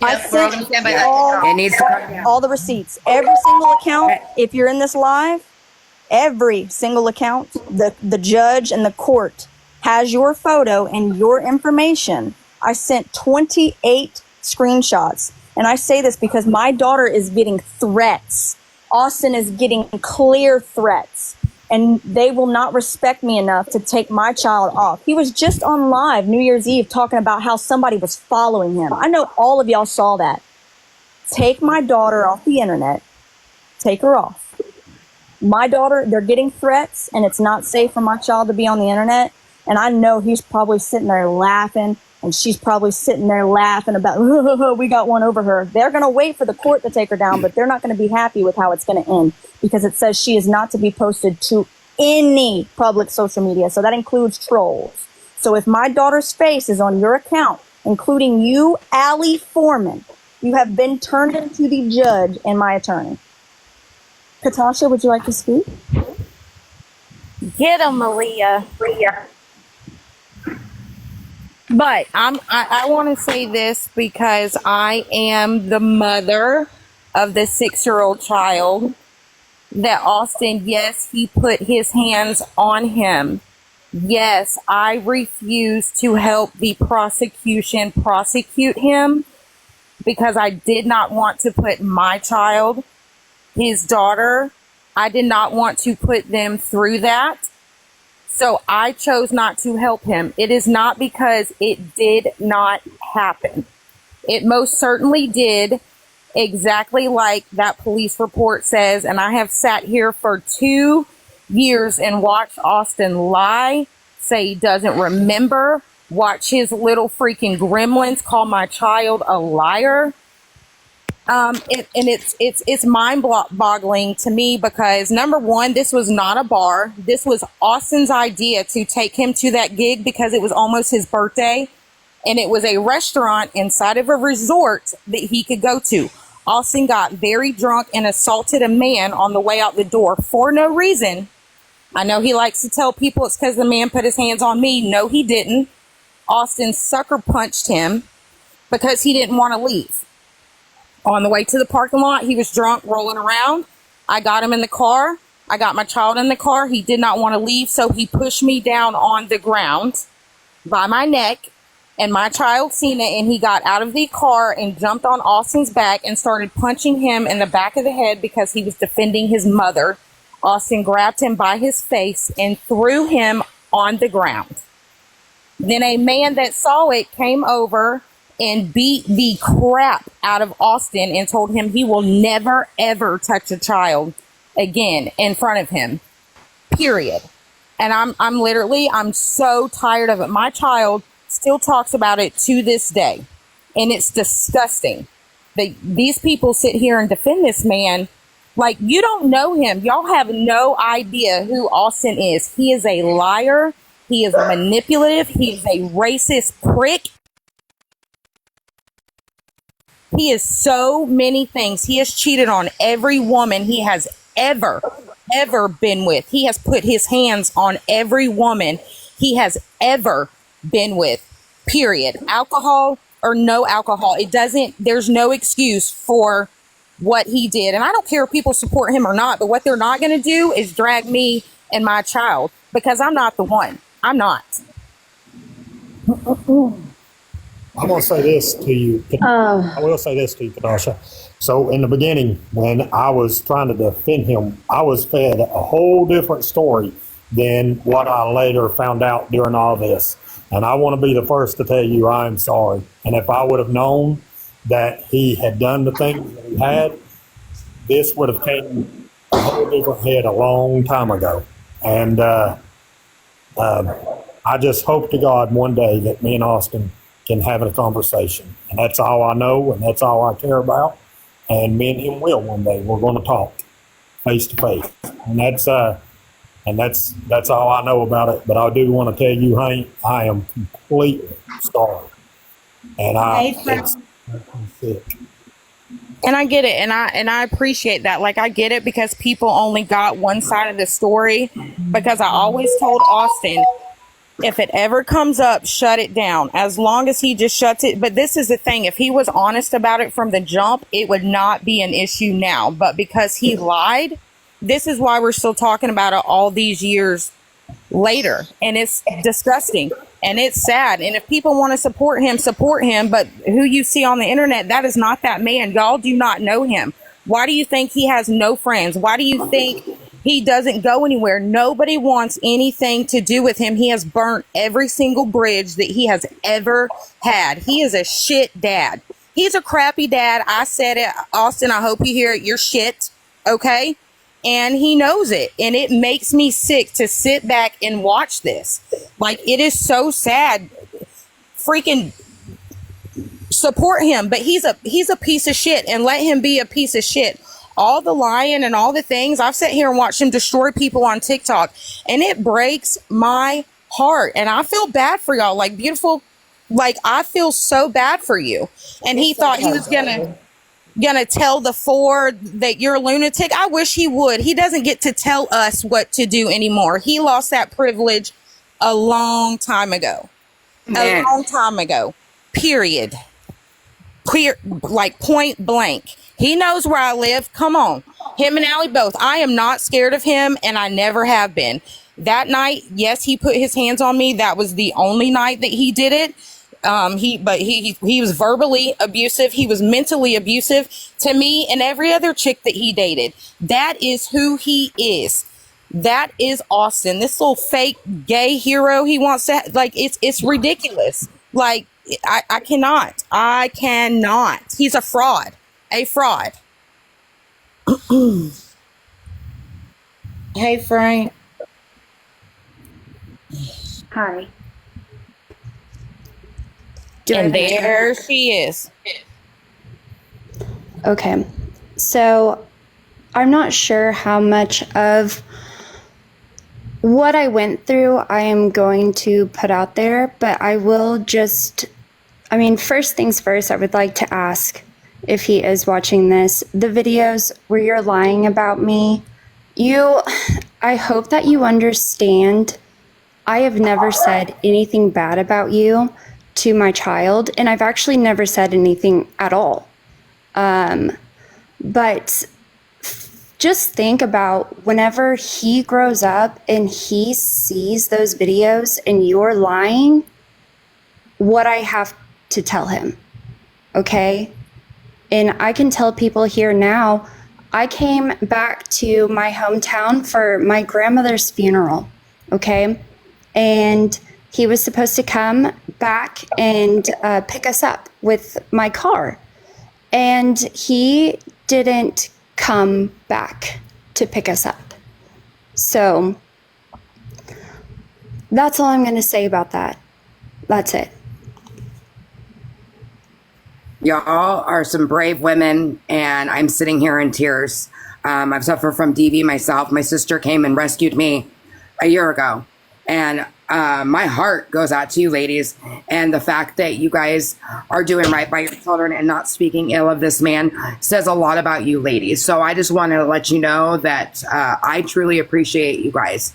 I Yep, we're all gonna sent stand by that. It needs to come down. all the receipts. Every single account, if you're in this live, every single account, the judge and the court has your photo and your information. I sent 28 screenshots. And I say this because my daughter is getting threats. Austin is getting clear threats. And they will not respect me enough to take my child off. He was just on live New Year's Eve talking about how somebody was following him. I know all of y'all saw that. Take my daughter off the internet. Take her off. My daughter, they're getting threats, and it's not safe for my child to be on the internet. And I know he's probably sitting there laughing, and she's probably sitting there laughing about, we got one over her. They're going to wait for the court to take her down, but they're not going to be happy with how it's going to end because it says she is not to be posted to any public social media. So that includes trolls. So if my daughter's face is on your account, including you, Allie Foreman, you have been turned into the judge and my attorney. Katasha, would you like to speak? Get him, Malia. But I want to say this because I am the mother of the 6-year-old child that Austin, yes, he put his hands on him. Yes, I refuse to help the prosecution prosecute him because I did not want to put my child, his daughter, I did not want to put them through that. So I chose not to help him. It is not because it did not happen. It most certainly did, exactly like that police report says. And I have sat here for 2 years and watched Austin lie, say he doesn't remember, watch his little freaking gremlins call my child a liar. It's mind-boggling to me because number one, this was not a bar. This was Austin's idea to take him to that gig because it was almost his birthday, and it was a restaurant inside of a resort that he could go to. Austin got very drunk and assaulted a man on the way out the door for no reason. I know he likes to tell people it's because the man put his hands on me. No, he didn't. Austin sucker punched him because he didn't want to leave. On the way to the parking lot, he was drunk, rolling around. I got him in the car. I got my child in the car. He did not want to leave, so he pushed me down on the ground by my neck, and my child seen it, and he got out of the car and jumped on Austin's back and started punching him in the back of the head because he was defending his mother. Austin grabbed him by his face and threw him on the ground. Then a man that saw it came over and beat the crap out of Austin and told him he will never, ever touch a child again in front of him, period. And I'm so tired of it. My child still talks about it to this day, and it's disgusting. These people sit here and defend this man like you don't know him. Y'all have no idea who Austin is. He is a liar. He is manipulative. He is a racist prick. He is so many things. He has cheated on every woman he has ever been with. He has put his hands on every woman he has ever been with, period. Alcohol or no alcohol, there's no excuse for what he did. And I don't care if people support him or not, but what they're not going to do is drag me and my child because I'm not the one. I'm not. I'm going to say this to you. I will say this to you, Katasha. So in the beginning, when I was trying to defend him, I was fed a whole different story than what I later found out during all this. And I want to be the first to tell you I'm sorry. And if I would have known that he had done the things that he had, this would have came a whole different head a long time ago. And I just hope to God one day that me and Austin can have a conversation. And that's all I know, and that's all I care about. And me and him will one day. We're going to talk face to face. And that's all I know about it. But I do want to tell you, Hank, I am completely sorry. And it's sick. And I get it, and I appreciate that. Like, I get it because people only got one side of the story. Because I always told Austin, if it ever comes up, shut it down. As long as he just shuts it. But this is the thing: if he was honest about it from the jump, it would not be an issue now. But because he lied, this is why we're still talking about it all these years later, and it's disgusting. And it's sad. And if people want to support him, support him. But who you see on the internet, that is not that man. Y'all do not know him. Why do you think he has no friends? Why do you think he doesn't go anywhere? Nobody wants anything to do with him. He has burnt every single bridge that he has ever had. He is a shit dad. He's a crappy dad. I said it, Austin. I hope you hear it. You're shit. Okay? And he knows it. And it makes me sick to sit back and watch this. Like, it is so sad. Freaking support him. But he's a piece of shit, and let him be a piece of shit. All the lying and all the things. I've sat here and watched him destroy people on TikTok, and it breaks my heart. And I feel bad for y'all. Like, beautiful. Like, I feel so bad for you. And he thought he was gonna tell the four that you're a lunatic. I wish he would. He doesn't get to tell us what to do anymore. He lost that privilege a long time ago. Man. A long time ago. Period. Clear, like point blank. He knows where I live. Come on. Him and Allie both. I am not scared of him, and I never have been. That night, yes, he put his hands on me. That was the only night that he did it. He was verbally abusive. He was mentally abusive to me and every other chick that he dated. That is who he is. That is Austin. This little fake gay hero he wants to, like, it's ridiculous. Like, I cannot. He's a fraud. A fraud. Hey, Frank. Hi. And there she is. Okay. So I'm not sure how much of what I went through I am going to put out there, but I will just, first things first, I would like to ask if he is watching this, the videos where you're lying about me, I hope that you understand I have never said anything bad about you to my child, and I've actually never said anything at all. But just think about whenever he grows up and he sees those videos and you're lying, what I have to tell him, okay? And I can tell people here now, I came back to my hometown for my grandmother's funeral, okay? And he was supposed to come back and pick us up with my car. And he didn't come back to pick us up. So that's all I'm going to say about that. That's it. Y'all are some brave women, and I'm sitting here in tears. I've suffered from DV myself. My sister came and rescued me a year ago. And my heart goes out to you ladies, and the fact that you guys are doing right by your children and not speaking ill of this man says a lot about you ladies. So I just wanted to let you know that I truly appreciate you guys.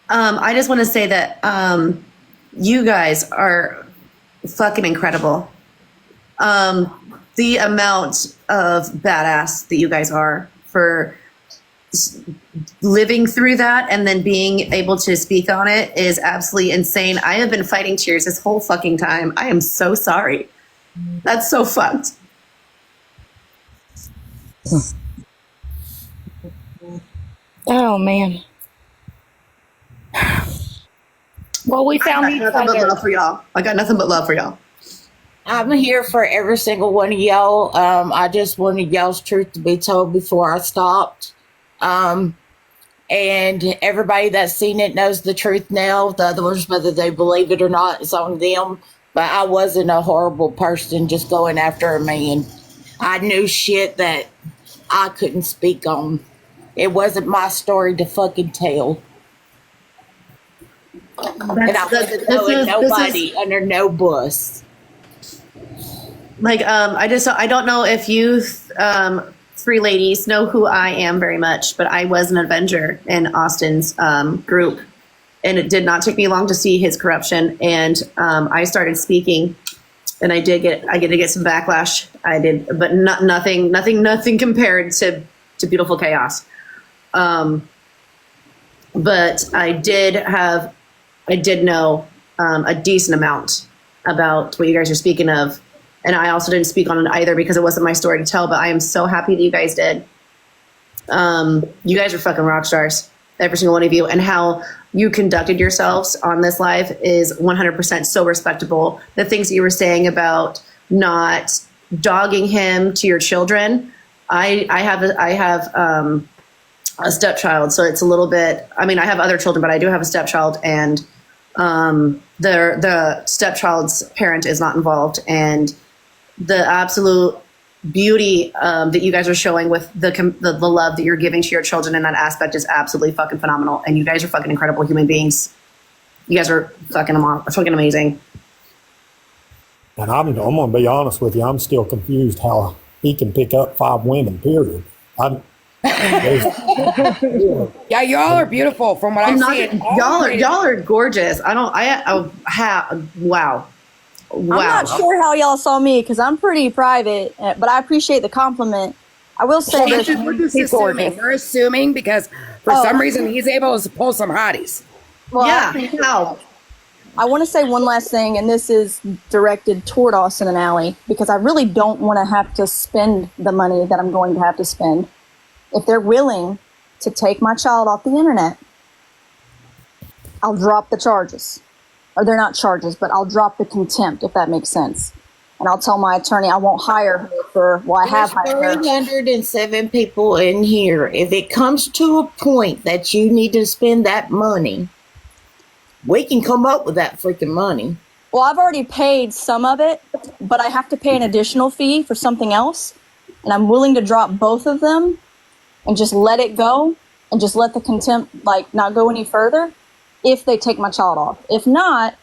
I just want to say that you guys are fucking incredible. The amount of badass that you guys are for living through that and then being able to speak on it is absolutely insane. I have been fighting tears this whole fucking time. I am so sorry. That's so fucked. Oh, man. Well, we found each nothing but other. love for y'all. I got nothing but love for y'all. I'm here for every single one of y'all. I just wanted y'all's truth to be told before I stopped. And everybody that's seen it knows the truth now. The other ones, whether they believe it or not, it's on them. But I wasn't a horrible person just going after a man. I knew shit that I couldn't speak on. It wasn't my story to fucking tell. And I wasn't knowing nobody under no bus. Like, I don't know if you, three ladies know who I am very much, but I was an Avenger in Austin's group, and it did not take me long to see his corruption. And I started speaking, and I did get some backlash. I did, but nothing compared to Beautiful Chaos. But I did know a decent amount about what you guys are speaking of. And I also didn't speak on it either because it wasn't my story to tell, but I am so happy that you guys did. You guys are fucking rock stars, every single one of you. And how you conducted yourselves on this live is 100% so respectable. The things that you were saying about not dogging him to your children. I have a stepchild, so it's a little bit, I mean, I have other children, but I do have a stepchild, and the stepchild's parent is not involved. And the absolute beauty that you guys are showing with the love that you're giving to your children in that aspect is absolutely fucking phenomenal. And you guys are fucking incredible human beings. You guys are fucking amazing. And I'm going to be honest with you. I'm still confused how he can pick up 5 women, period. Yeah, y'all are beautiful from what I'm seeing. Y'all are gorgeous. Wow. I'm not sure how y'all saw me because I'm pretty private, but I appreciate the compliment. I will say this. We're just assuming. We're assuming because for some reason he's able to pull some hotties. Well, yeah. I want to say one last thing, and this is directed toward Austin and Allie, because I really don't want to have to spend the money that I'm going to have to spend. If they're willing to take my child off the internet, I'll drop the charges. Or they're not charges, but I'll drop the contempt, if that makes sense. And I'll tell my attorney I won't hire her for, well, I have hired her. 307 people in here. If it comes to a point that you need to spend that money, we can come up with that freaking money. Well, I've already paid some of it, but I have to pay an additional fee for something else. And I'm willing to drop both of them and just let it go and just let the contempt not go any further if they take my child off. If not,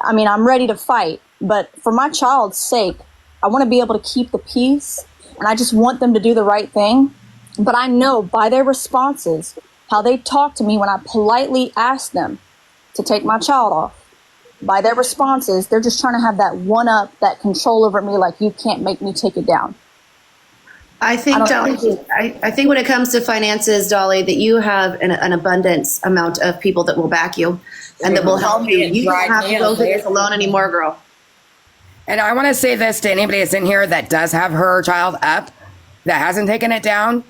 I mean, I'm ready to fight, but for my child's sake, I want to be able to keep the peace, and I just want them to do the right thing. But I know by their responses, how they talk to me when I politely ask them to take my child off. By their responses, they're just trying to have that one-up, that control over me, like you can't make me take it down. I think, Dolly, I think when it comes to finances, Dolly, that you have an abundance amount of people that will back you and that will help you. You don't have to go through this alone anymore, girl. And I want to say this to anybody that's in here that does have her child up, that hasn't taken it down.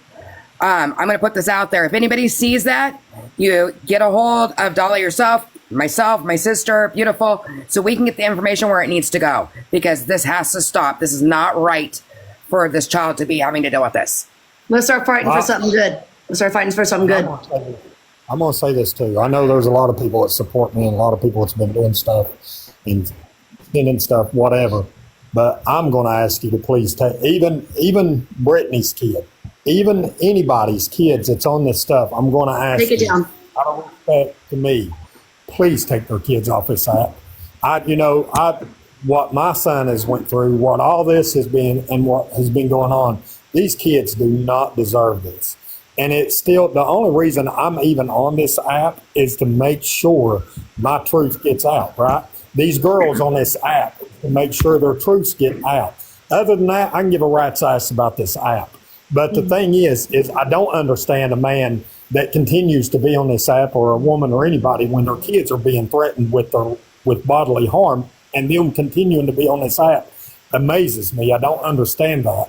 I'm going to put this out there. If anybody sees that, you get a hold of Dolly yourself, myself, my sister, beautiful, so we can get the information where it needs to go, because this has to stop. This is not right for this child to be having to deal with this. Let's start fighting for something good. Let's start fighting for something good. I'm going to say this too. I know there's a lot of people that support me and a lot of people that's been doing stuff and sending stuff, whatever. But I'm going to ask you to please take, even Brittany's kid, even anybody's kids that's on this stuff, I'm going to ask take it down. Out of respect to me, please take their kids off this app. What my son has went through, what all this has been, and what has been going on, these kids do not deserve this. And it's still, the only reason I'm even on this app is to make sure my truth gets out, right? These girls on this app, to make sure their truths get out. Other than that, I can give a rat's ass about this app. But the thing is I don't understand a man that continues to be on this app, or a woman or anybody, when their kids are being threatened with bodily harm, and them continuing to be on this app amazes me. I don't understand that.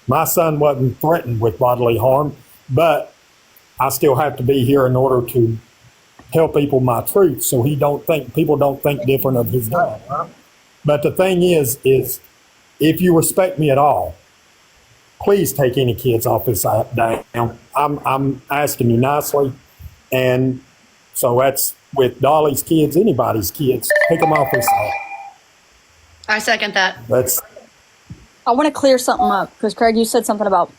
My son wasn't threatened with bodily harm, but I still have to be here in order to tell people my truth, so people don't think different of his dad. Right? But the thing is if you respect me at all, please take any kids off this app down. I'm asking you nicely. And so that's with Dolly's kids, anybody's kids, take them off this app. I second that. That's I want to clear something up because Craig, you said something about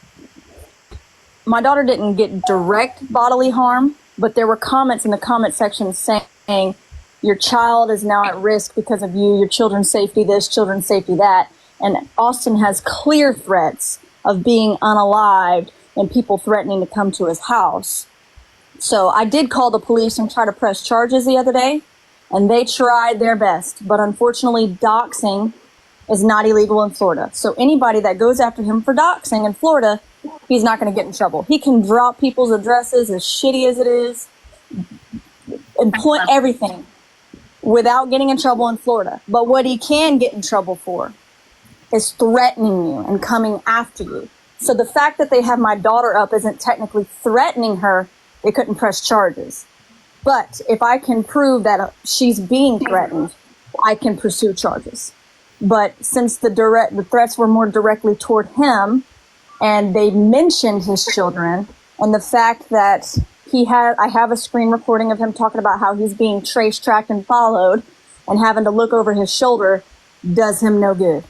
my daughter didn't get direct bodily harm, but there were comments in the comment section saying your child is now at risk because of you, your children's safety this, children's safety that. And Austin has clear threats of being unalived and people threatening to come to his house. So I did call the police and try to press charges the other day, and they tried their best. But unfortunately, doxing is not illegal in Florida. So anybody that goes after him for doxing in Florida, he's not going to get in trouble. He can drop people's addresses, as shitty as it is, and point everything without getting in trouble in Florida. But what he can get in trouble for is threatening you and coming after you. So the fact that they have my daughter up isn't technically threatening her. They couldn't press charges. But if I can prove that she's being threatened, I can pursue charges. But since the threats were more directly toward him, and they mentioned his children, and the fact that I have a screen recording of him talking about how he's being traced, tracked, and followed, and having to look over his shoulder does him no good.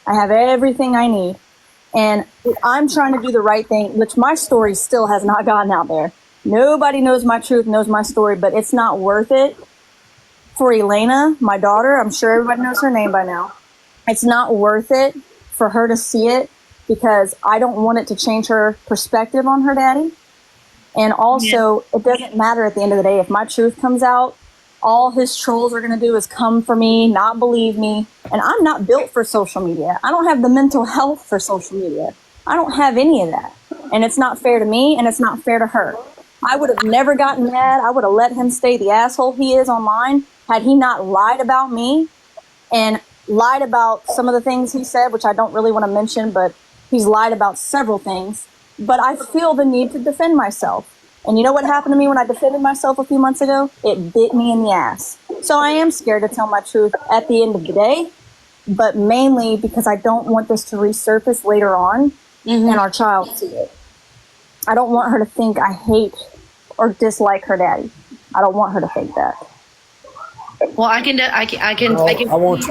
I have everything I need, and I'm trying to do the right thing, which my story still has not gotten out there. Nobody knows my truth, knows my story, but it's not worth it for Elena, my daughter. I'm sure everybody knows her name by now. It's not worth it for her to see it because I don't want it to change her perspective on her daddy. And also, it doesn't matter at the end of the day. If my truth comes out, all his trolls are going to do is come for me, not believe me. And I'm not built for social media. I don't have the mental health for social media. I don't have any of that. And it's not fair to me, and it's not fair to her. I would have never gotten mad. I would have let him stay the asshole he is online had he not lied about me and lied about some of the things he said, which I don't really want to mention, but he's lied about several things. But I feel the need to defend myself. And you know what happened to me when I defended myself a few months ago? It bit me in the ass. So I am scared to tell my truth at the end of the day, but mainly because I don't want this to resurface later on and our child see it. I don't want her to think I hate or dislike her daddy. I don't want her to think that. Well, I can I want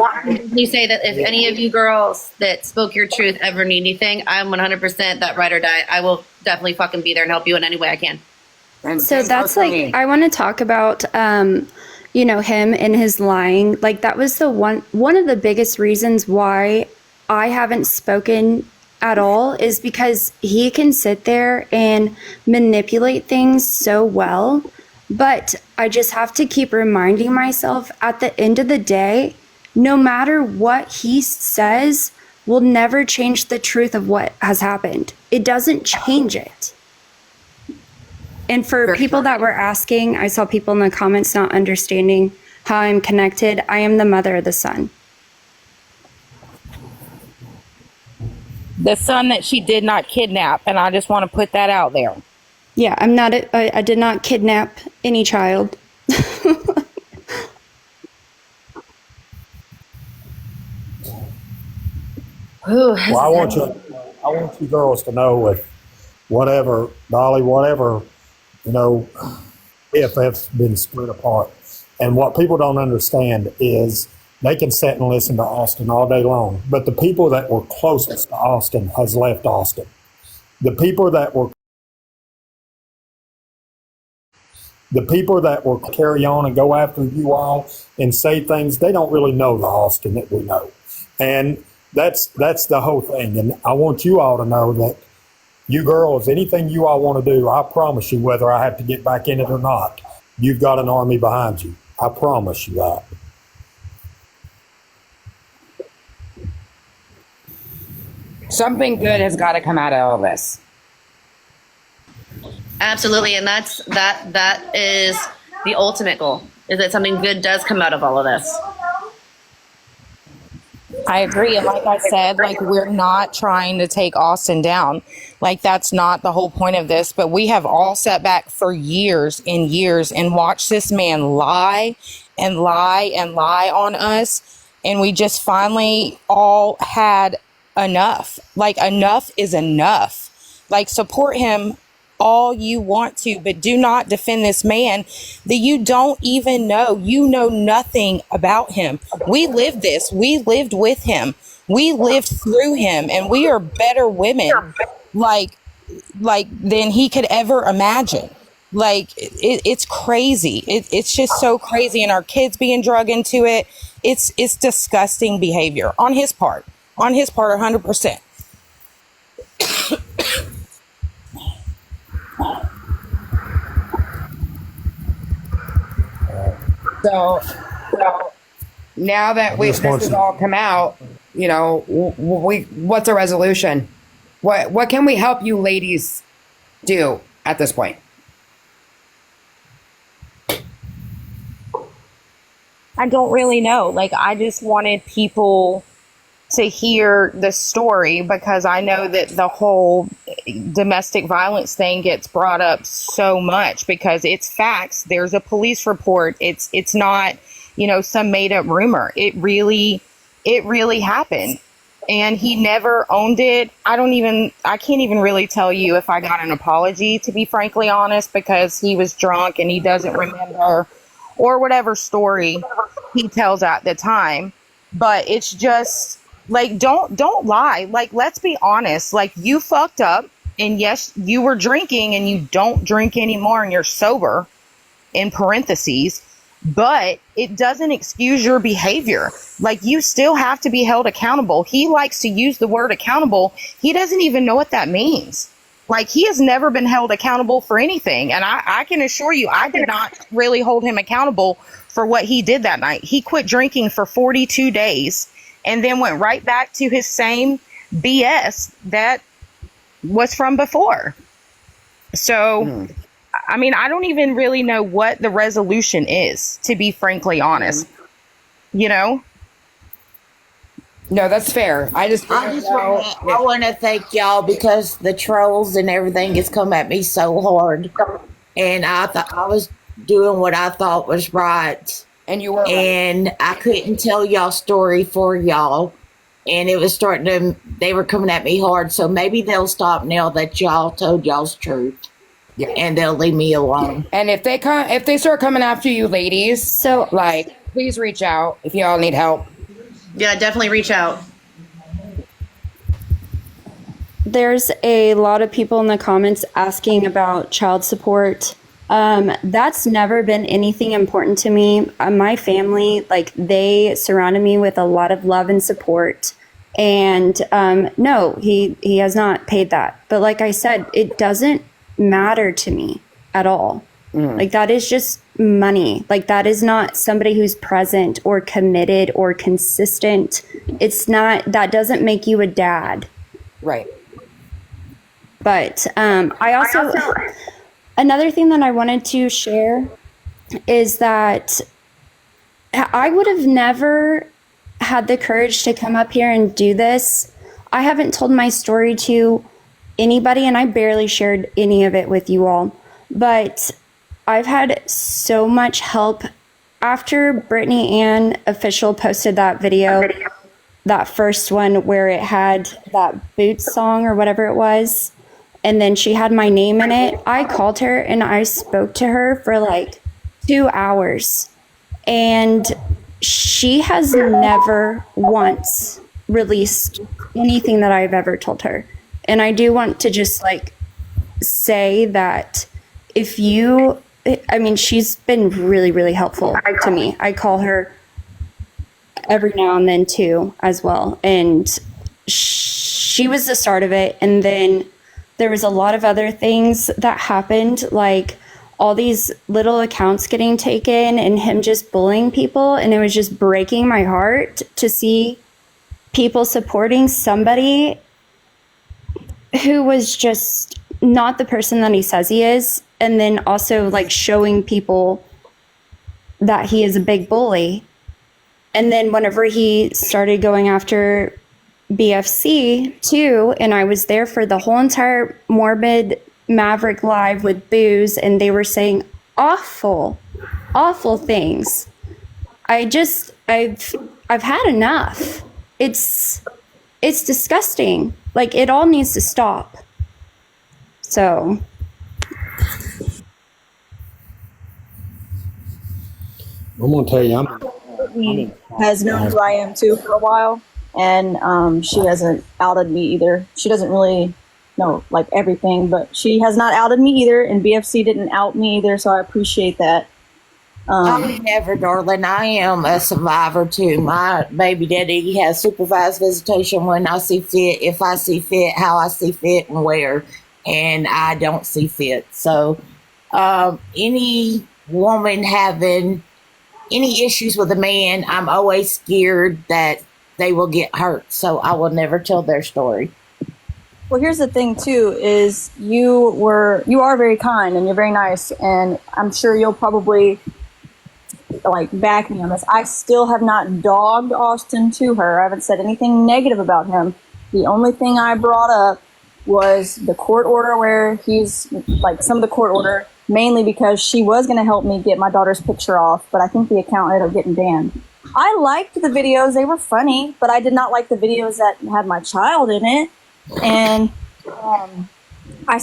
you say that if any of you girls that spoke your truth ever need anything, I'm 100% that ride or die. I will definitely fucking be there and help you in any way I can. And So that's like, I want to talk about, you know, him and his lying. Like that was the one of the biggest reasons why I haven't spoken at all is because he can sit there and manipulate things so well. But I just have to keep reminding myself at the end of the day, no matter what he says will never change the truth of what has happened. It doesn't change it. And for people that were asking, I saw people in the comments not understanding how I'm connected. I am the mother of the son. The son that she did not kidnap, and I just want to put that out there. Yeah, I'm not, I did not kidnap any child. Well, I want you girls to know with whatever, Dolly, whatever, you know, if that's been split apart. And what people don't understand is they can sit and listen to Austin all day long, but the people that were closest to Austin has left Austin. The people that were carry on and go after you all and say things, they don't really know the Austin that we know. And that's the whole thing. And I want you all to know that you girls, anything you all want to do, I promise you, whether I have to get back in it or not, you've got an army behind you. I promise you that. something good has got to come out of all this. Absolutely, and that is the ultimate goal, is that something good does come out of all of this. I agree. And like I said, like, we're not trying to take Austin down. Like, that's not the whole point of this. But we have all sat back for years and years and watched this man lie and lie and lie on us. And we just finally all had enough. Like, enough is enough. Like, support him all you want to, but do not defend this man that you don't even know. You know nothing about him. We lived this. We lived with him. We lived through him, and we are better women, like than he could ever imagine. Like, it's crazy. It's just so crazy, and our kids being drug into it. It's disgusting behavior on his part. 100%. So now that this has all come out, you know, what's a resolution? What can we help you ladies do at this point? I don't really know. Like, I just wanted people to hear the story, because I know that the whole domestic violence thing gets brought up so much because it's facts. There's a police report. It's not, you know, some made up rumor. It really happened. And he never owned it. I can't even really tell you if I got an apology, to be frankly honest, because he was drunk and he doesn't remember, or whatever story he tells at the time. But it's just, like, don't lie. Like, let's be honest. Like, you fucked up, and yes, you were drinking, and you don't drink anymore, and you're sober, in parentheses, but it doesn't excuse your behavior. Like, you still have to be held accountable. He likes to use the word accountable. He doesn't even know what that means. Like, he has never been held accountable for anything. And I can assure you, I did not really hold him accountable for what he did that night. He quit drinking for 42 days and then went right back to his same BS that was from before. So, I mean, I don't even really know what the resolution is, to be frankly honest. You know? No, that's fair. I want to thank y'all, because the trolls and everything has come at me so hard, and I thought I was doing what I thought was right, and you were, and I couldn't tell y'all story for y'all, and it was they were coming at me hard. So maybe they'll stop now that y'all told y'all's truth. Yeah. And they'll leave me alone. And if they start coming after you, ladies, So, like, please reach out if y'all need help. Yeah, definitely reach out. there's a lot of people in the comments asking about child support. That's never been anything important to me. My family, like, they surrounded me with a lot of love and support. And no, he has not paid that. But like I said, it doesn't matter to me at all. Like, that is just money. Like, that is not somebody who's present or committed or consistent. It's not, that doesn't make you a dad. Right. But I also, another thing that I wanted to share is that I would have never had the courage to come up here and do this. I haven't told my story to anybody, and I barely shared any of it with you all. But I've had so much help after Brittany Ann official posted that video, that first one where it had that Boots song or whatever it was, and then she had my name in it. I called her and I spoke to her for like 2 hours, and she has never once released anything that I've ever told her. And I do want to just like say that if you, I mean, she's been really, really helpful to me. I call her every now and then too, as well. And she was the start of it. And then there was a lot of other things that happened, like all these little accounts getting taken and him just bullying people. And it was just breaking my heart to see people supporting somebody who was just not the person that he says he is. And then also like showing people that he is a big bully. And then whenever he started going after BFC too, and I was there for the whole entire Morbid Maverick live with Booze, and they were saying awful, awful things. I I've had enough. It's disgusting. Like, it all needs to stop. So, I'm gonna tell you, He has known who I am too for a while, and she hasn't outed me either. She doesn't really know like everything, but she has not outed me either, and BFC didn't out me either, so I appreciate that. I never, darling. I am a survivor too. My baby daddy has supervised visitation when I see fit, if I see fit, how I see fit, and where, and I don't see fit. So, any woman having any issues with a man, I'm always scared that they will get hurt. So I will never tell their story. Well, here's the thing too: is you are very kind and you're very nice, and I'm sure you'll probably like back me on this. I still have not dogged Austin to her. I haven't said anything negative about him. The only thing I brought up was the court order where he's like some of the court order, mainly because she was going to help me get my daughter's picture off, but I think the account ended up getting banned. I liked the videos. They were funny, but I did not like the videos that had my child in it. And I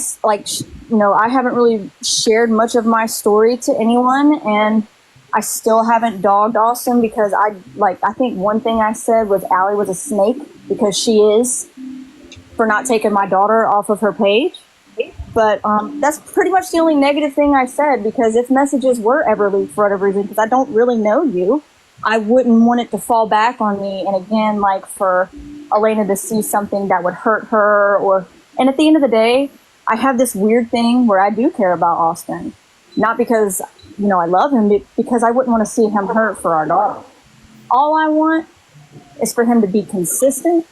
haven't really shared much of my story to anyone, and I still haven't dogged Austin because I think one thing I said was Allie was a snake because she is, for not taking my daughter off of her page. But that's pretty much the only negative thing I said, because if messages were ever leaked for whatever reason, because I don't really know you, I wouldn't want it to fall back on me. And again, like for Elena to see something that would hurt her, and at the end of the day, I have this weird thing where I do care about Austin. Not because, I love him, but because I wouldn't want to see him hurt for our daughter. All I want is for him to be consistent,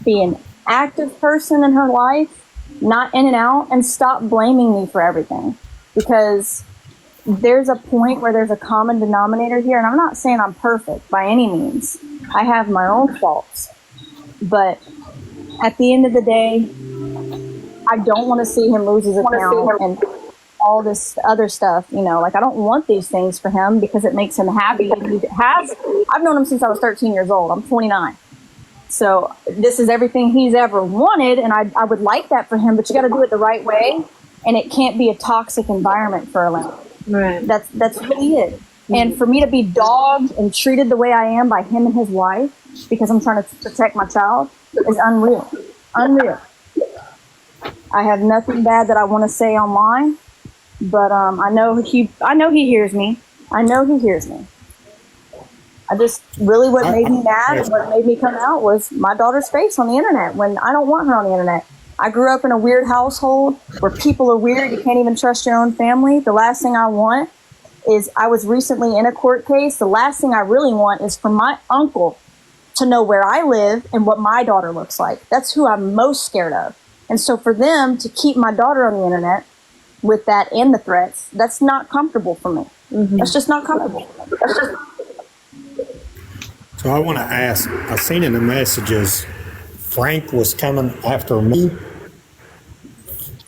be an active person in her life, not in and out, and stop blaming me for everything. Because there's a point where there's a common denominator here, and I'm not saying I'm perfect by any means. I have my own faults. But at the end of the day, I don't want to see him lose his account and all this other stuff, I don't want these things for him because it makes him happy. And I've known him since I was 13 years old. I'm 29. So this is everything he's ever wanted, and I would like that for him, but you got to do it the right way, and it can't be a toxic environment for Elena. Right. That's really it. And for me to be dogged and treated the way I am by him and his wife because I'm trying to protect my child is unreal. Unreal. I have nothing bad that I want to say online, but I know he hears me. I know he hears me. I just really what made me mad and what made me come out was my daughter's face on the internet when I don't want her on the internet. I grew up in a weird household where people are weird. You can't even trust your own family. The last thing I want is, I was recently in a court case. The last thing I really want is for my uncle to know where I live and what my daughter looks like. That's who I'm most scared of. And so for them to keep my daughter on the internet with that and the threats, that's not comfortable for me. Mm-hmm. That's just not comfortable. So I want to ask, I seen in the messages, Frank was coming after me.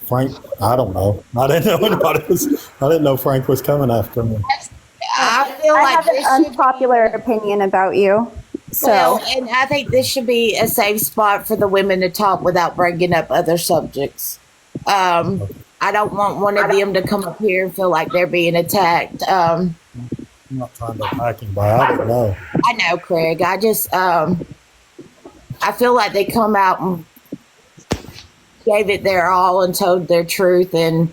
Frank, I don't know. I didn't know Frank was coming after me. I feel I like have an this should unpopular opinion about you. So, well, and I think this should be a safe spot for the women to talk without bringing up other subjects. I don't want one of them to come up here and feel like they're being attacked. I'm not trying to attack him, but I don't know. I know, Craig. I just, I feel like they come out and gave it their all and told their truth, and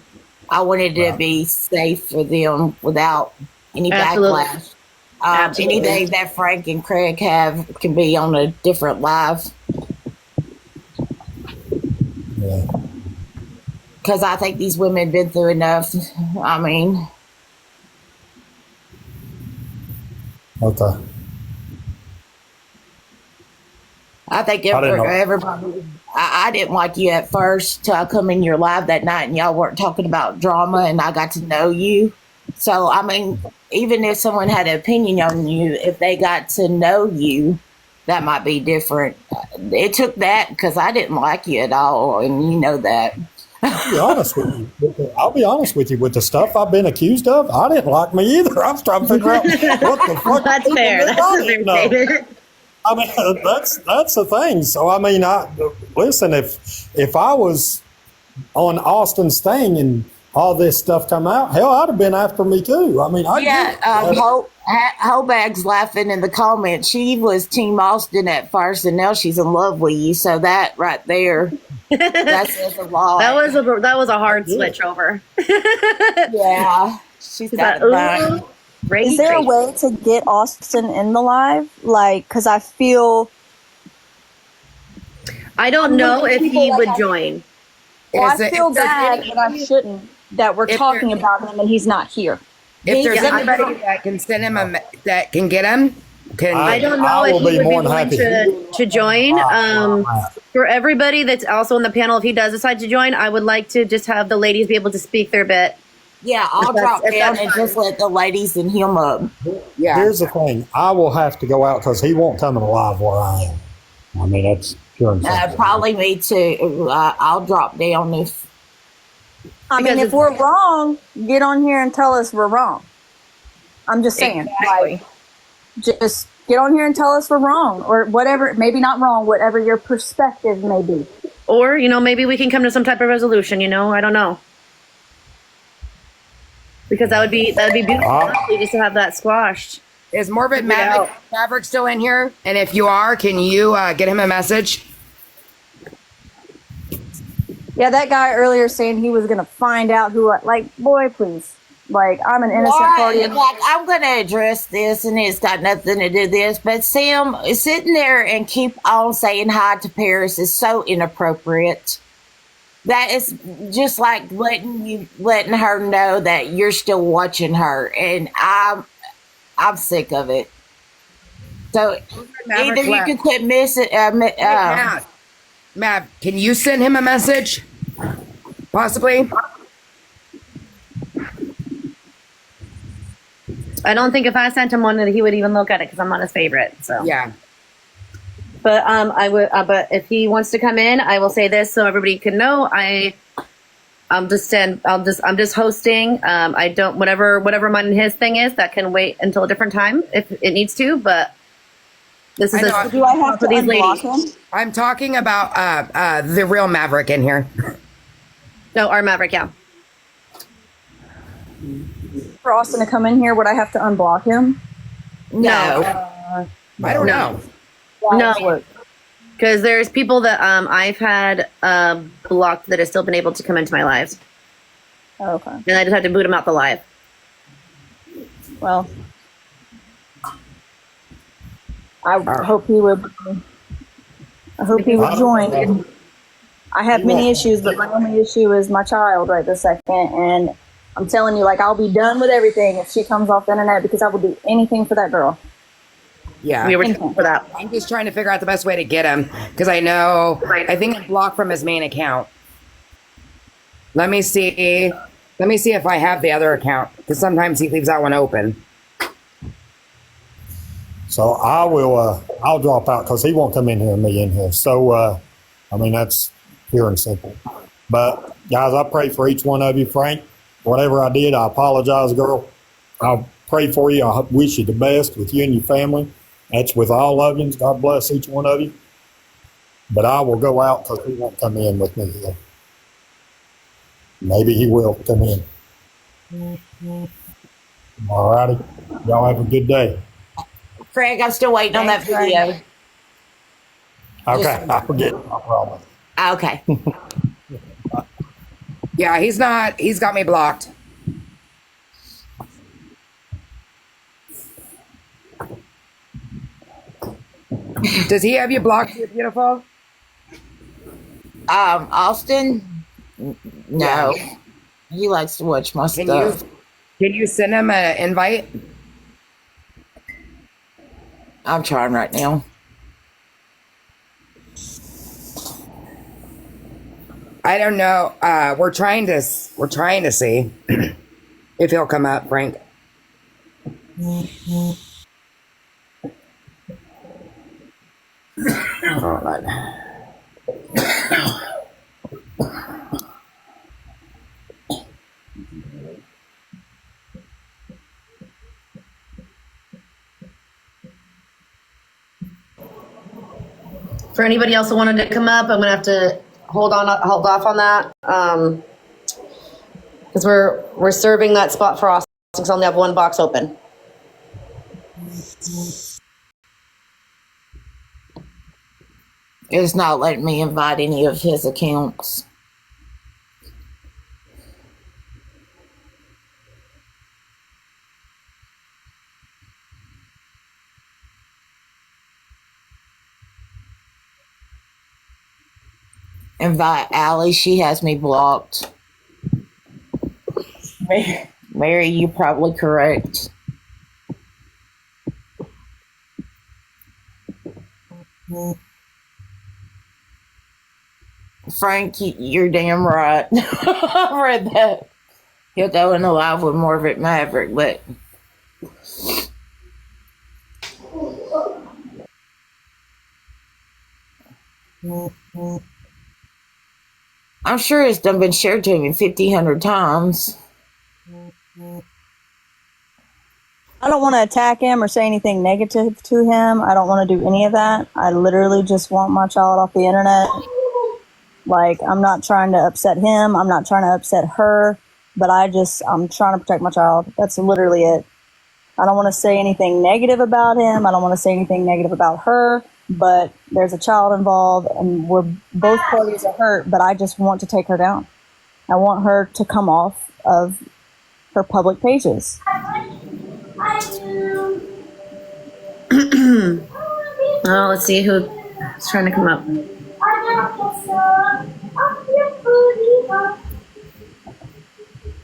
I wanted it to be safe for them without any Absolutely. backlash. Absolutely. Anything that Frank and Craig have can be on a different live. Yeah. Because I think these women been through enough. I mean, Okay. I think I didn't know. everybody. I didn't like you at first till I come in your live that night and y'all weren't talking about drama and I got to know you. So, I mean, even if someone had an opinion on you, if they got to know you, that might be different. It took that because I didn't like you at all, and you know that. I'll be honest with you. I'll be honest with you. With the stuff I've been accused of, I didn't like me either. I was trying to figure out what the fuck. That's fair. I That's didn't fair. know. I mean, that's the thing. So I mean, listen. If I was on Austin's thing and all this stuff come out, hell, I'd have been after me too. I mean, I get it. Hobag's laughing in the comments. She was Team Austin at first, and now she's in love with you. So that right there, that says a lot. That was a hard switch over. Yeah, she's got like, it back. ooh, great. Is there a way to get Austin in the live? Like, because I feel. I don't know if he would join. Well, I Is it- feel if there's bad, any- but I shouldn't. That we're If talking there- about him and he's not here. If there's Yeah, anybody that can send him that can get him, can I don't know I if will he be would be more than willing happy. to join. For everybody that's also on the panel, if he does decide to join, I would like to just have the ladies be able to speak their bit. Yeah, I'll If that's- drop if down that's and just let the ladies and him up. yeah. Here's the thing. I will have to go out because he won't come in live where I am. I mean, that's pure and simple. Probably me too. I'll drop down if. I mean, Because if we're wrong, get on here and tell us we're wrong. I'm just saying, like, just get on here and tell us we're wrong or whatever. Maybe not wrong, whatever your perspective may be. Or, maybe we can come to some type of resolution, I don't know. Because that would be beautiful honestly, just to have that squashed. Is Morbid Figure it out. Maverick still in here? And if you are, can you get him a message? Yeah, that guy earlier saying he was going to find out who, like, boy, please. Like, I'm an innocent party. Like, I'm going to address this, and it's got nothing to do with this. But Sam, sitting there and keep on saying hi to Paris is so inappropriate. That is just like letting her know that you're still watching her, and I'm sick of it. So either you can quit missing. Mav, can you send him a message? Possibly. I don't think if I sent him one that he would even look at it because I'm not his favorite. So Yeah. But I would. But if he wants to come in, I will say this so everybody can know. I'm just hosting. I don't whatever mine and his thing is that can wait until a different time if it needs to. But this is Do I have to for these unblock ladies. him? I'm talking about the real Maverick in here. No, our Maverick. Yeah. For Austin to come in here, would I have to unblock him? No. I don't know. No, because there's people that I've had blocked that have still been able to come into my lives, Oh, okay. and I just had to boot them out the live. Well, I hope he would. I hope he would join. I have many issues, but my only issue is my child right this second. And I'm telling you, like, I'll be done with everything if she comes off the internet because I will do anything for that girl. Yeah. We were for that. I'm just trying to figure out the best way to get him because I think it's blocked from his main account. Let me see if I have the other account because sometimes he leaves that one open. So I will. I'll drop out because he won't come in here and me in here. So I mean that's pure and simple. But guys, I pray for each one of you, Frank. Whatever I did, I apologize, girl. I'll pray for you. I wish you the best with you and your family. That's with all of you. God bless each one of you. But I will go out because he won't come in with me here. Maybe he will come in. All righty. Y'all have a good day. Craig, I'm still waiting on that video. Okay, I'll get it. No problem. Okay. Yeah, he's not. He's got me blocked. Does he have you blocked, you beautiful? Austin? No. He likes to watch my stuff. Can you send him an invite? I'm trying right now. I don't know. We're trying to see if he'll come up, Frank. Hold on. For anybody else who wanted to come up, I'm gonna have to hold off on that. Because we're serving that spot for Austin because I only have one box open. It's not letting me invite any of his accounts. Invite Allie. She has me blocked. Mary, you're probably correct. Frank, you're damn right. I read that. He'll go in the live with Margaret Maverick, but I'm sure it's done been shared to me 100 times. I don't want to attack him or say anything negative to him. I don't want to do any of that. I literally just want my child off the internet. Like, I'm not trying to upset him. I'm not trying to upset her, but I'm trying to protect my child. That's literally it. I don't want to say anything negative about him. I don't want to say anything negative about her, but there's a child involved and both parties are hurt, but I just want to take her down. I want her to come off of her public pages. Oh, let's see who's trying to come up.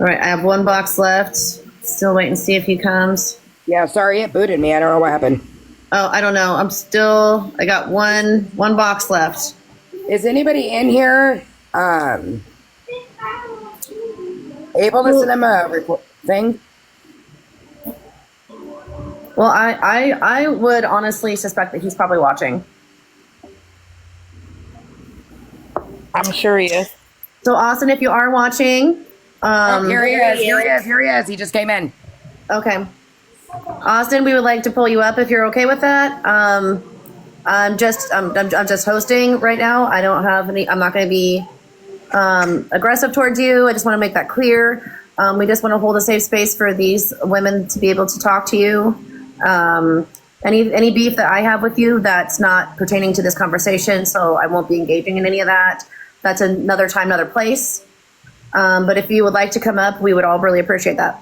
All right, I have one box left. Still waiting to see if he comes. Yeah, sorry, it booted me. I don't know what happened. Oh, I don't know. I got one box left. Is anybody in here able to send him a thing? Well, I would honestly suspect that he's probably watching. I'm sure he is. So, Austin, if you are watching, Here he is. He just came in. Okay. Austin, we would like to pull you up if you're okay with that. I'm just hosting right now. I don't have any. I'm not going to be aggressive towards you. I just want to make that clear. We just want to hold a safe space for these women to be able to talk to you. Any beef that I have with you that's not pertaining to this conversation, so I won't be engaging in any of that. That's another time, another place. But if you would like to come up, we would all really appreciate that.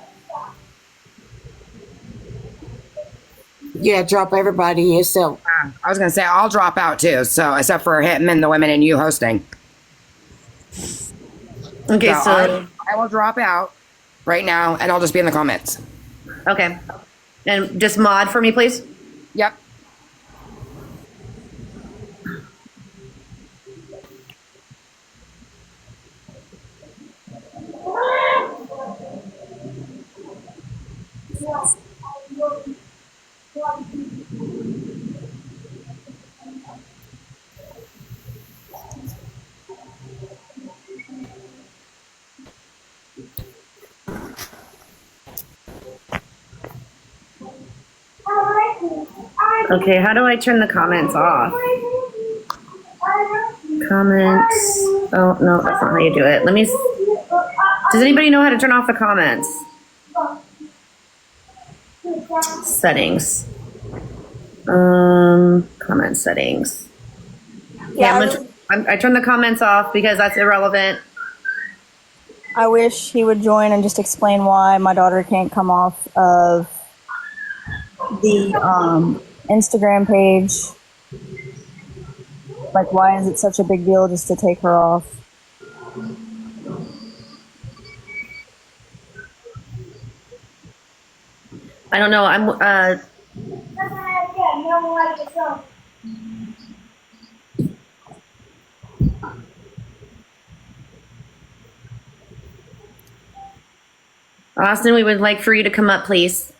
Yeah, drop everybody yourself. I was going to say, I'll drop out too. So, except for him and the women and you hosting. Okay, so I will drop out right now and I'll just be in the comments. okay. And just mod for me, please. Yep. Okay, how do I turn the comments off? Comments. Oh, no, that's not how you do it. Does anybody know how to turn off the comments? Settings. Comment settings. Yeah, I turn the comments off because that's irrelevant. I wish he would join and just explain why my daughter can't come off of the Instagram page. Like, why is it such a big deal just to take her off? I don't know. Austin, we would like for you to come up, please.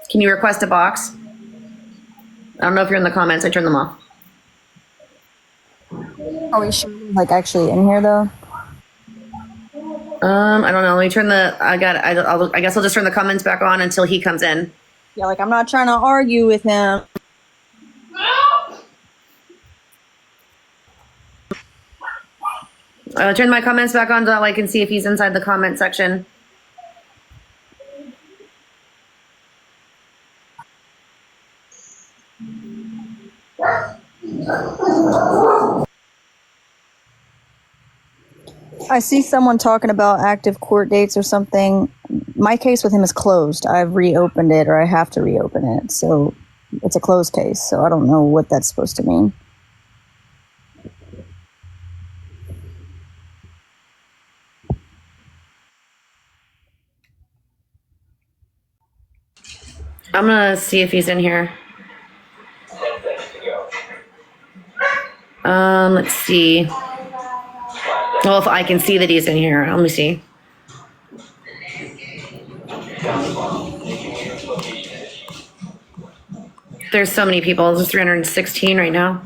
Can you request a box? I don't know if you're in the comments. I turned them off. Are we sure, like, actually in here though? I don't know. Let me turn the. I guess I'll just turn the comments back on until he comes in. Yeah, like I'm not trying to argue with him. Turn my comments back on so that I can see if he's inside the comment section. I see someone talking about active court dates or something. My case with him is closed. I've reopened it, or I have to reopen it. So it's a closed case. So I don't know what that's supposed to mean. I'm gonna see if he's in here. Let's see. Well, if I can see that he's in here, let me see. There's so many people. There's 316 right now.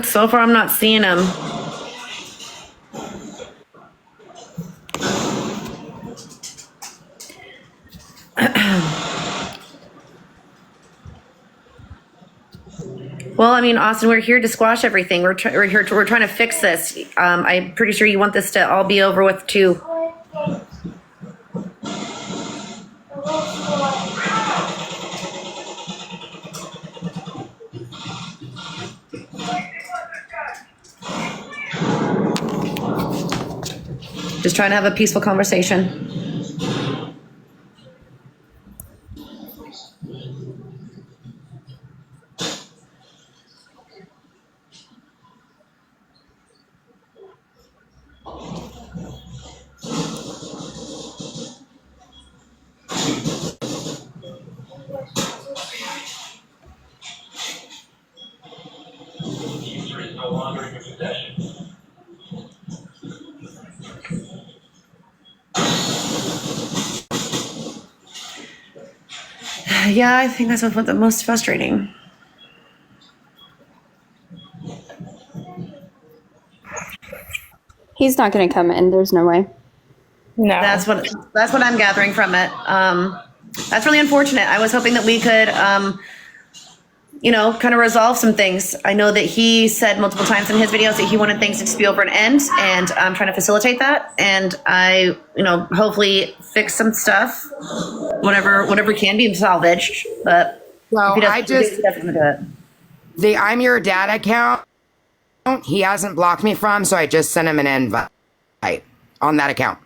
So far, I'm not seeing him. Well, I mean, Austin, we're here to squash everything. We're trying to fix this. I'm pretty sure you want this to all be over with too. Just trying to have a peaceful conversation. Yeah, I think that's what's the most frustrating. He's not going to come in. There's no way. No. That's what I'm gathering from it. That's really unfortunate. I was hoping that we could, kind of resolve some things. I know that he said multiple times in his videos that he wanted things to just be over and end, and I'm trying to facilitate that. And I, hopefully fix some stuff, whatever can be salvaged. But Well, if he doesn't do it. The I'm Your Dad account, he hasn't blocked me from, so I just sent him an invite on that account.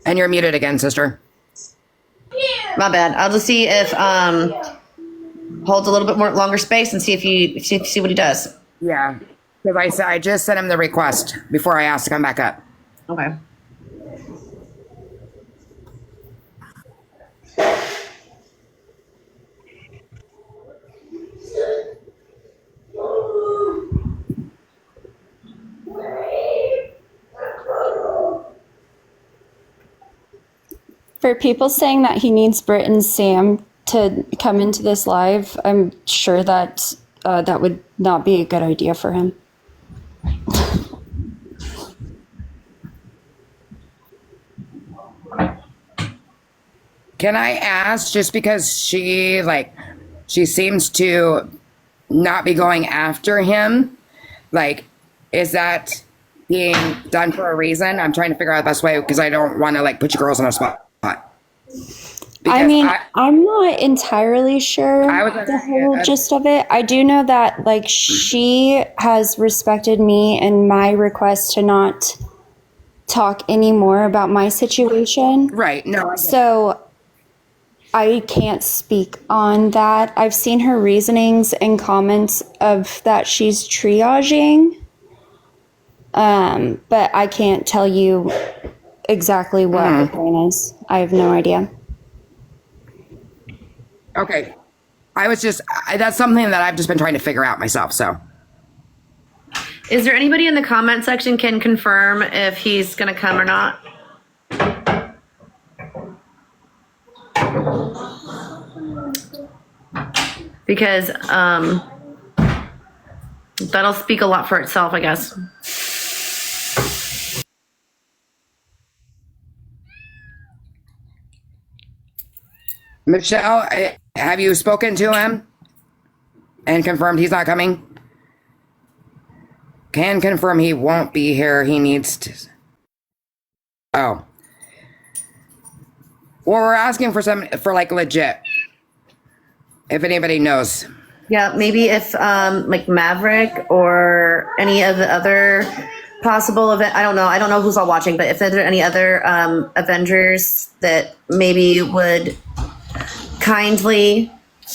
And you're muted again, sister. My bad. I'll just see if holds a little bit more longer space and see if you see what he does. Yeah, because I just sent him the request before I asked to come back up. Okay. For people saying that he needs Britt and Sam to come into this live, I'm sure that that would not be a good idea for him. Can I ask, just because she seems to not be going after him, is that being done for a reason? I'm trying to figure out the best way, because I don't want to put you girls on a spot. I mean, I'm not entirely sure the whole gist of it. I do know that she has respected me and my request to not talk anymore about my situation. Right. No. So I can't speak on that. I've seen her reasonings and comments of that she's triaging. But I can't tell you exactly what her plan is. I have no idea. Okay. That's something that I've just been trying to figure out myself, so. Is there anybody in the comment section can confirm if he's going to come or not? Because that'll speak a lot for itself, I guess. Michelle, have you spoken to him and confirmed he's not coming? Can confirm he won't be here. He needs to. Oh. Well, we're asking for like legit. If anybody knows. Yeah, maybe if like Maverick or any of the other possible event. I don't know who's all watching, but if there are any other Avengers that maybe would kindly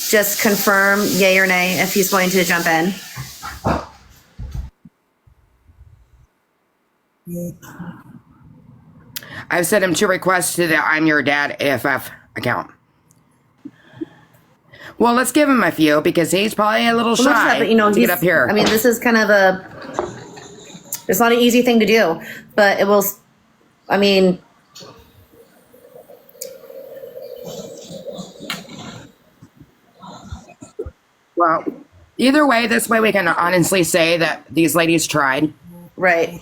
just confirm yay or nay if he's going to jump in. I've sent him 2 requests to the I'm Your Dad AFF account. Well, let's give him a few because he's probably a little shy But, you know, to get up here. I mean, this is kind of it's not an easy thing to do, but it will, I mean, Well, either way, this way we can honestly say that these ladies tried. right.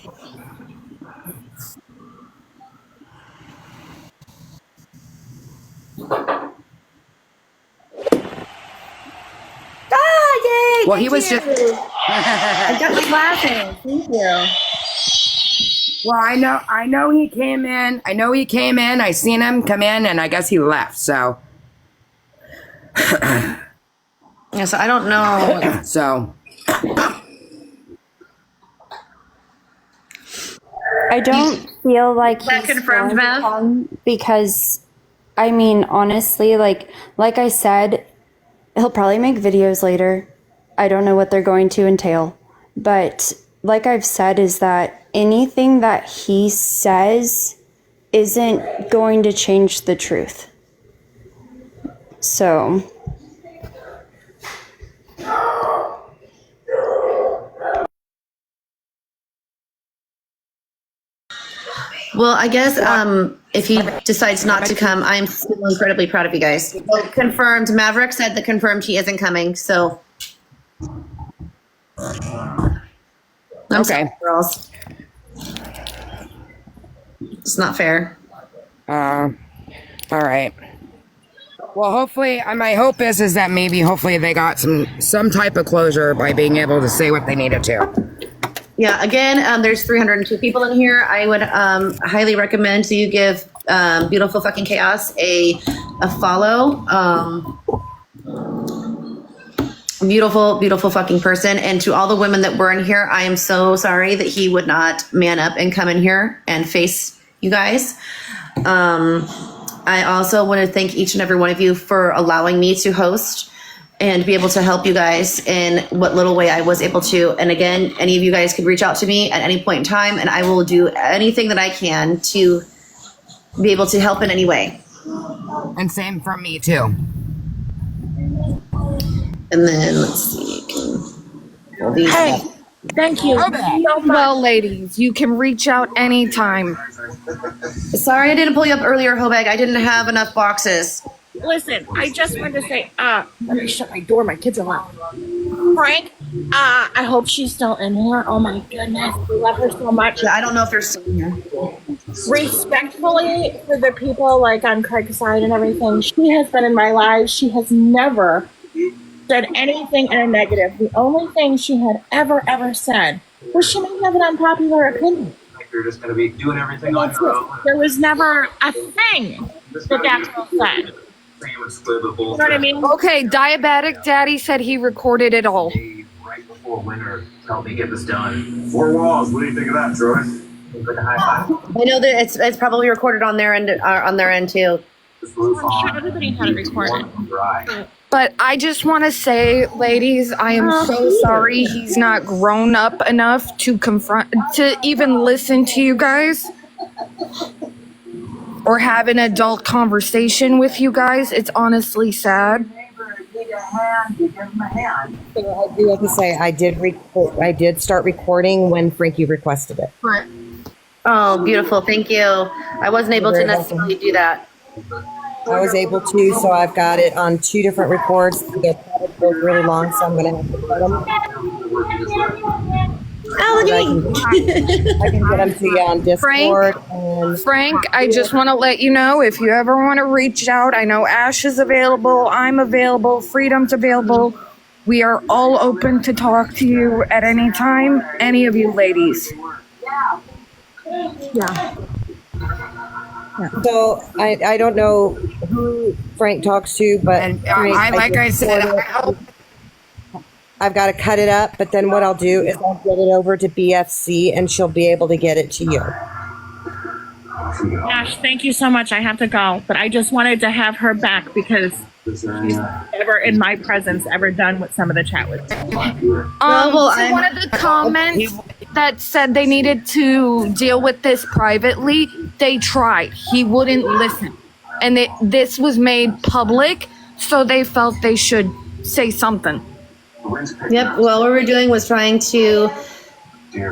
Yay! Well, he was just. I got you laughing. Thank you. Well, I know he came in. I seen him come in, and I guess he left. So, Yeah, so I don't know. so I don't feel like That he's confirmed, going to Mav? come because, I mean, honestly, like I said, he'll probably make videos later. I don't know what they're going to entail, but like I've said, is that anything that he says isn't going to change the truth. So. Well, I guess if he decides not to come, I'm still incredibly proud of you guys. Confirmed. Maverick said that confirmed he isn't coming. So I'm Okay. sorry, girls. It's not fair. all right. Well, hopefully, my hope is that maybe hopefully they got some type of closure by being able to say what they needed to. Yeah. Again, there's 302 people in here. I would highly recommend you give Beautiful Fucking Chaos a follow. Beautiful fucking person. And to all the women that were in here, I am so sorry that he would not man up and come in here and face you guys. I also want to thank each and every one of you for allowing me to host and be able to help you guys in what little way I was able to. And again, any of you guys could reach out to me at any point in time, and I will do anything that I can to be able to help in any way. And same from me too. And then let's see. Hey, thank you. Well, ladies, you can reach out anytime. Sorry I didn't pull you up earlier, Hobag. I didn't have enough boxes. Listen, I just wanted to say, let me shut my door. My kids are loud. Frank, I hope she's still in here. Oh my goodness, we love her so much. I don't know if they're still in here. Respectfully, for the people like on Craig's side and everything, she has been in my life. She has never said anything in a negative. The only thing she had ever said was she may have an unpopular opinion. Like you're just going to be doing everything on your own. There was never a thing that girl said. You know what I mean? Okay, Diabetic Daddy said he recorded it all. Right before winter, help me get this done. 4 walls. What do you think of that, Troy? Like a high five. I know that it's probably recorded on their end too. This roof I'm sure on. everybody had it recorded. Dry. But I just want to say, ladies, I am so sorry he's not grown up enough to even listen to you guys or have an adult conversation with you guys. It's honestly sad. I do have to say I did start recording when Frankie requested it. Oh, beautiful. Thank you. I wasn't able to necessarily do that. I was able to, so I've got it on 2 different records. They're both really long, so I'm going to have to put them. Melody! I can get them to you on Discord. then Frank, I just want to let you know if you ever want to reach out, I know Ash is available, I'm available, Freedom's available. We are all open to talk to you at any time, any of you ladies. Yeah. so I don't know who Frank talks to, but And Frank, I said, I hope I've got to cut it up. But then what I'll do is I'll get it over to BFC, and she'll be able to get it to you. Ash, thank you so much. I have to go, but I just wanted to have her back because she's never in my presence ever done what some of the chat was. One of the comments that said they needed to deal with this privately, they tried. He wouldn't listen. And this was made public, so they felt they should say something. Yep. Well, what we're doing was trying to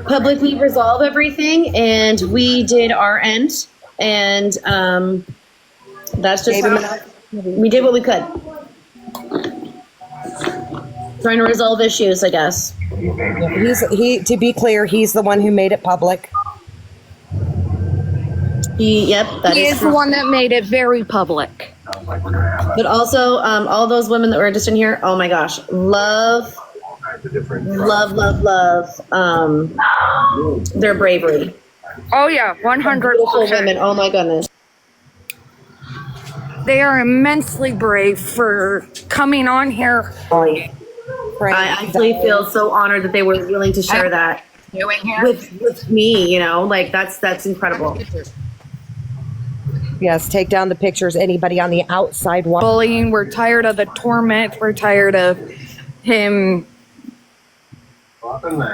publicly resolve everything, and we did our end, and that's just we did what we could. Trying to resolve issues, I guess. To be clear, he's the one who made it public. He is the one that made it very public. But also, all those women that were just in here, oh my gosh, love their bravery. Oh yeah, 100%. Beautiful women, oh my goodness. They are immensely brave for coming on here. I actually feel so honored that they were willing to share that with me, you know, like that's incredible. Yes, take down the pictures. Anybody on the outside bullying. We're tired of the torment. We're tired of him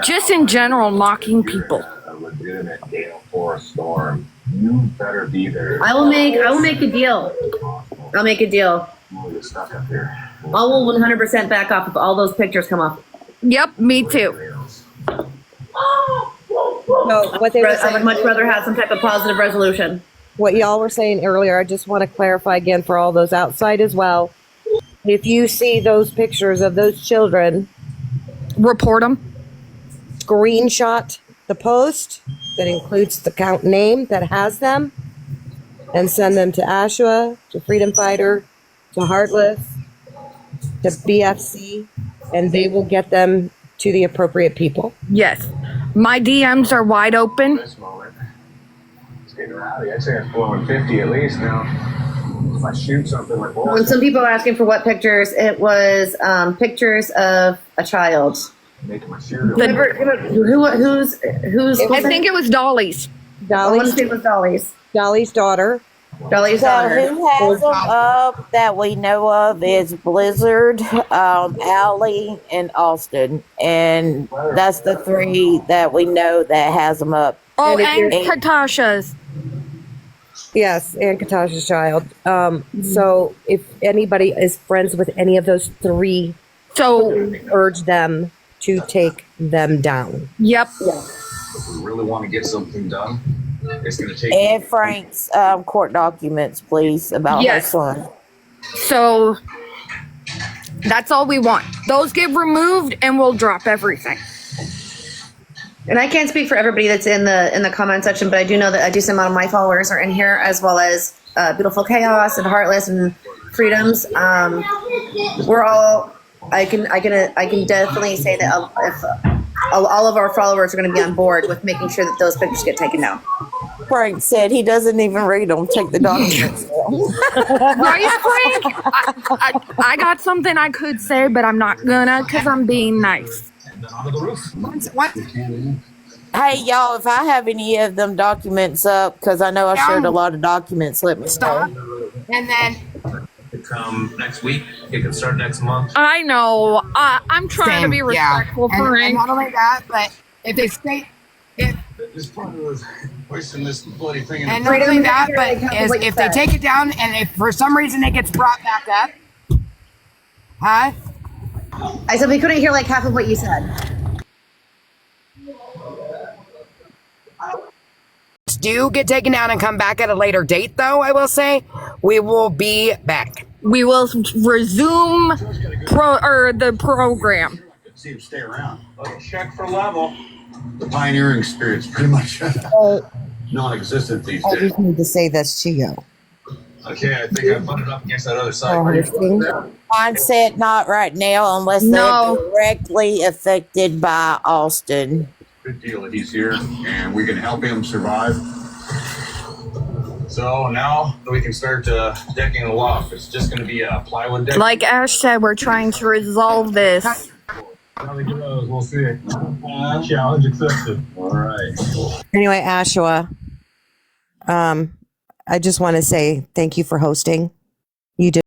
just in general mocking people. A legitimate gale force storm. You better be there. I will make a deal. I'll make a deal. We'll get stuck up here. I will 100% back off if all those pictures come up. Yep, me too. So what they were I would much rather have some type of positive resolution. What y'all were saying earlier, I just want to clarify again for all those outside as well. If you see those pictures of those children, report them. Screenshot the post that includes the count name that has them, and send them to Ashua, to Freedom Fighter, to Heartless, to BFC, and they will get them to the appropriate people. Yes. My DMs are wide open. Getting rowdy. I'd say it's blowing 50 at least now. If I shoot something like When some people are asking for what pictures, it was pictures of a child. Making my cereal. Who's? I think it was Dolly's. I want to say it was Dolly's. Dolly's daughter. Dolly's So daughter. who has them up that we know of is Blizzard, Allie, and Austin, and that's the three that we know that has them up. Oh, and Katasha's. Yes, and Katasha's child. So if anybody is friends with any of those three, so urge them to take them down. Yep. If we really want to get something done, it's going to take. And Frank's court documents, please, about her son. So that's all we want. Those get removed, and we'll drop everything. And I can't speak for everybody that's in the comment section, but I do know that a decent amount of my followers are in here, as well as Beautiful Chaos and Heartless and Freedoms. We're all. I can definitely say that if all of our followers are going to be on board with making sure that those pictures get taken down. Frank said he doesn't even read them. Take the documents. Right, Frank? I got something I could say, but I'm not gonna because I'm being nice. Hey, y'all, if I have any of them documents up, because I know I shared a lot of documents, let me know. And then It come next week. It can start next month. I know. I'm trying to be respectful, Frank. And not only that, but if they stay, This part was wasting this bloody thing. and not only that, but if they take it down and if for some reason it gets brought back up, huh? I said we couldn't hear like half of what you said. Do get taken down and come back at a later date, though. I will say we will be back. We will resume the program. See him stay around. Check for level. The pioneering spirit's pretty much. non-existent these I days. just need to say this to you. Okay, I think I butted up against that other side. Hosting. Mine said not right now unless No. they're directly affected by Austin. Good deal that he's here, and we can help him survive. So now we can start decking the loft. It's just going to be a plywood deck. Like Ash said, we're trying to resolve this. How it goes, we'll see. Challenge accepted. All right. Anyway, Ashua, I just want to say thank you for hosting. You did.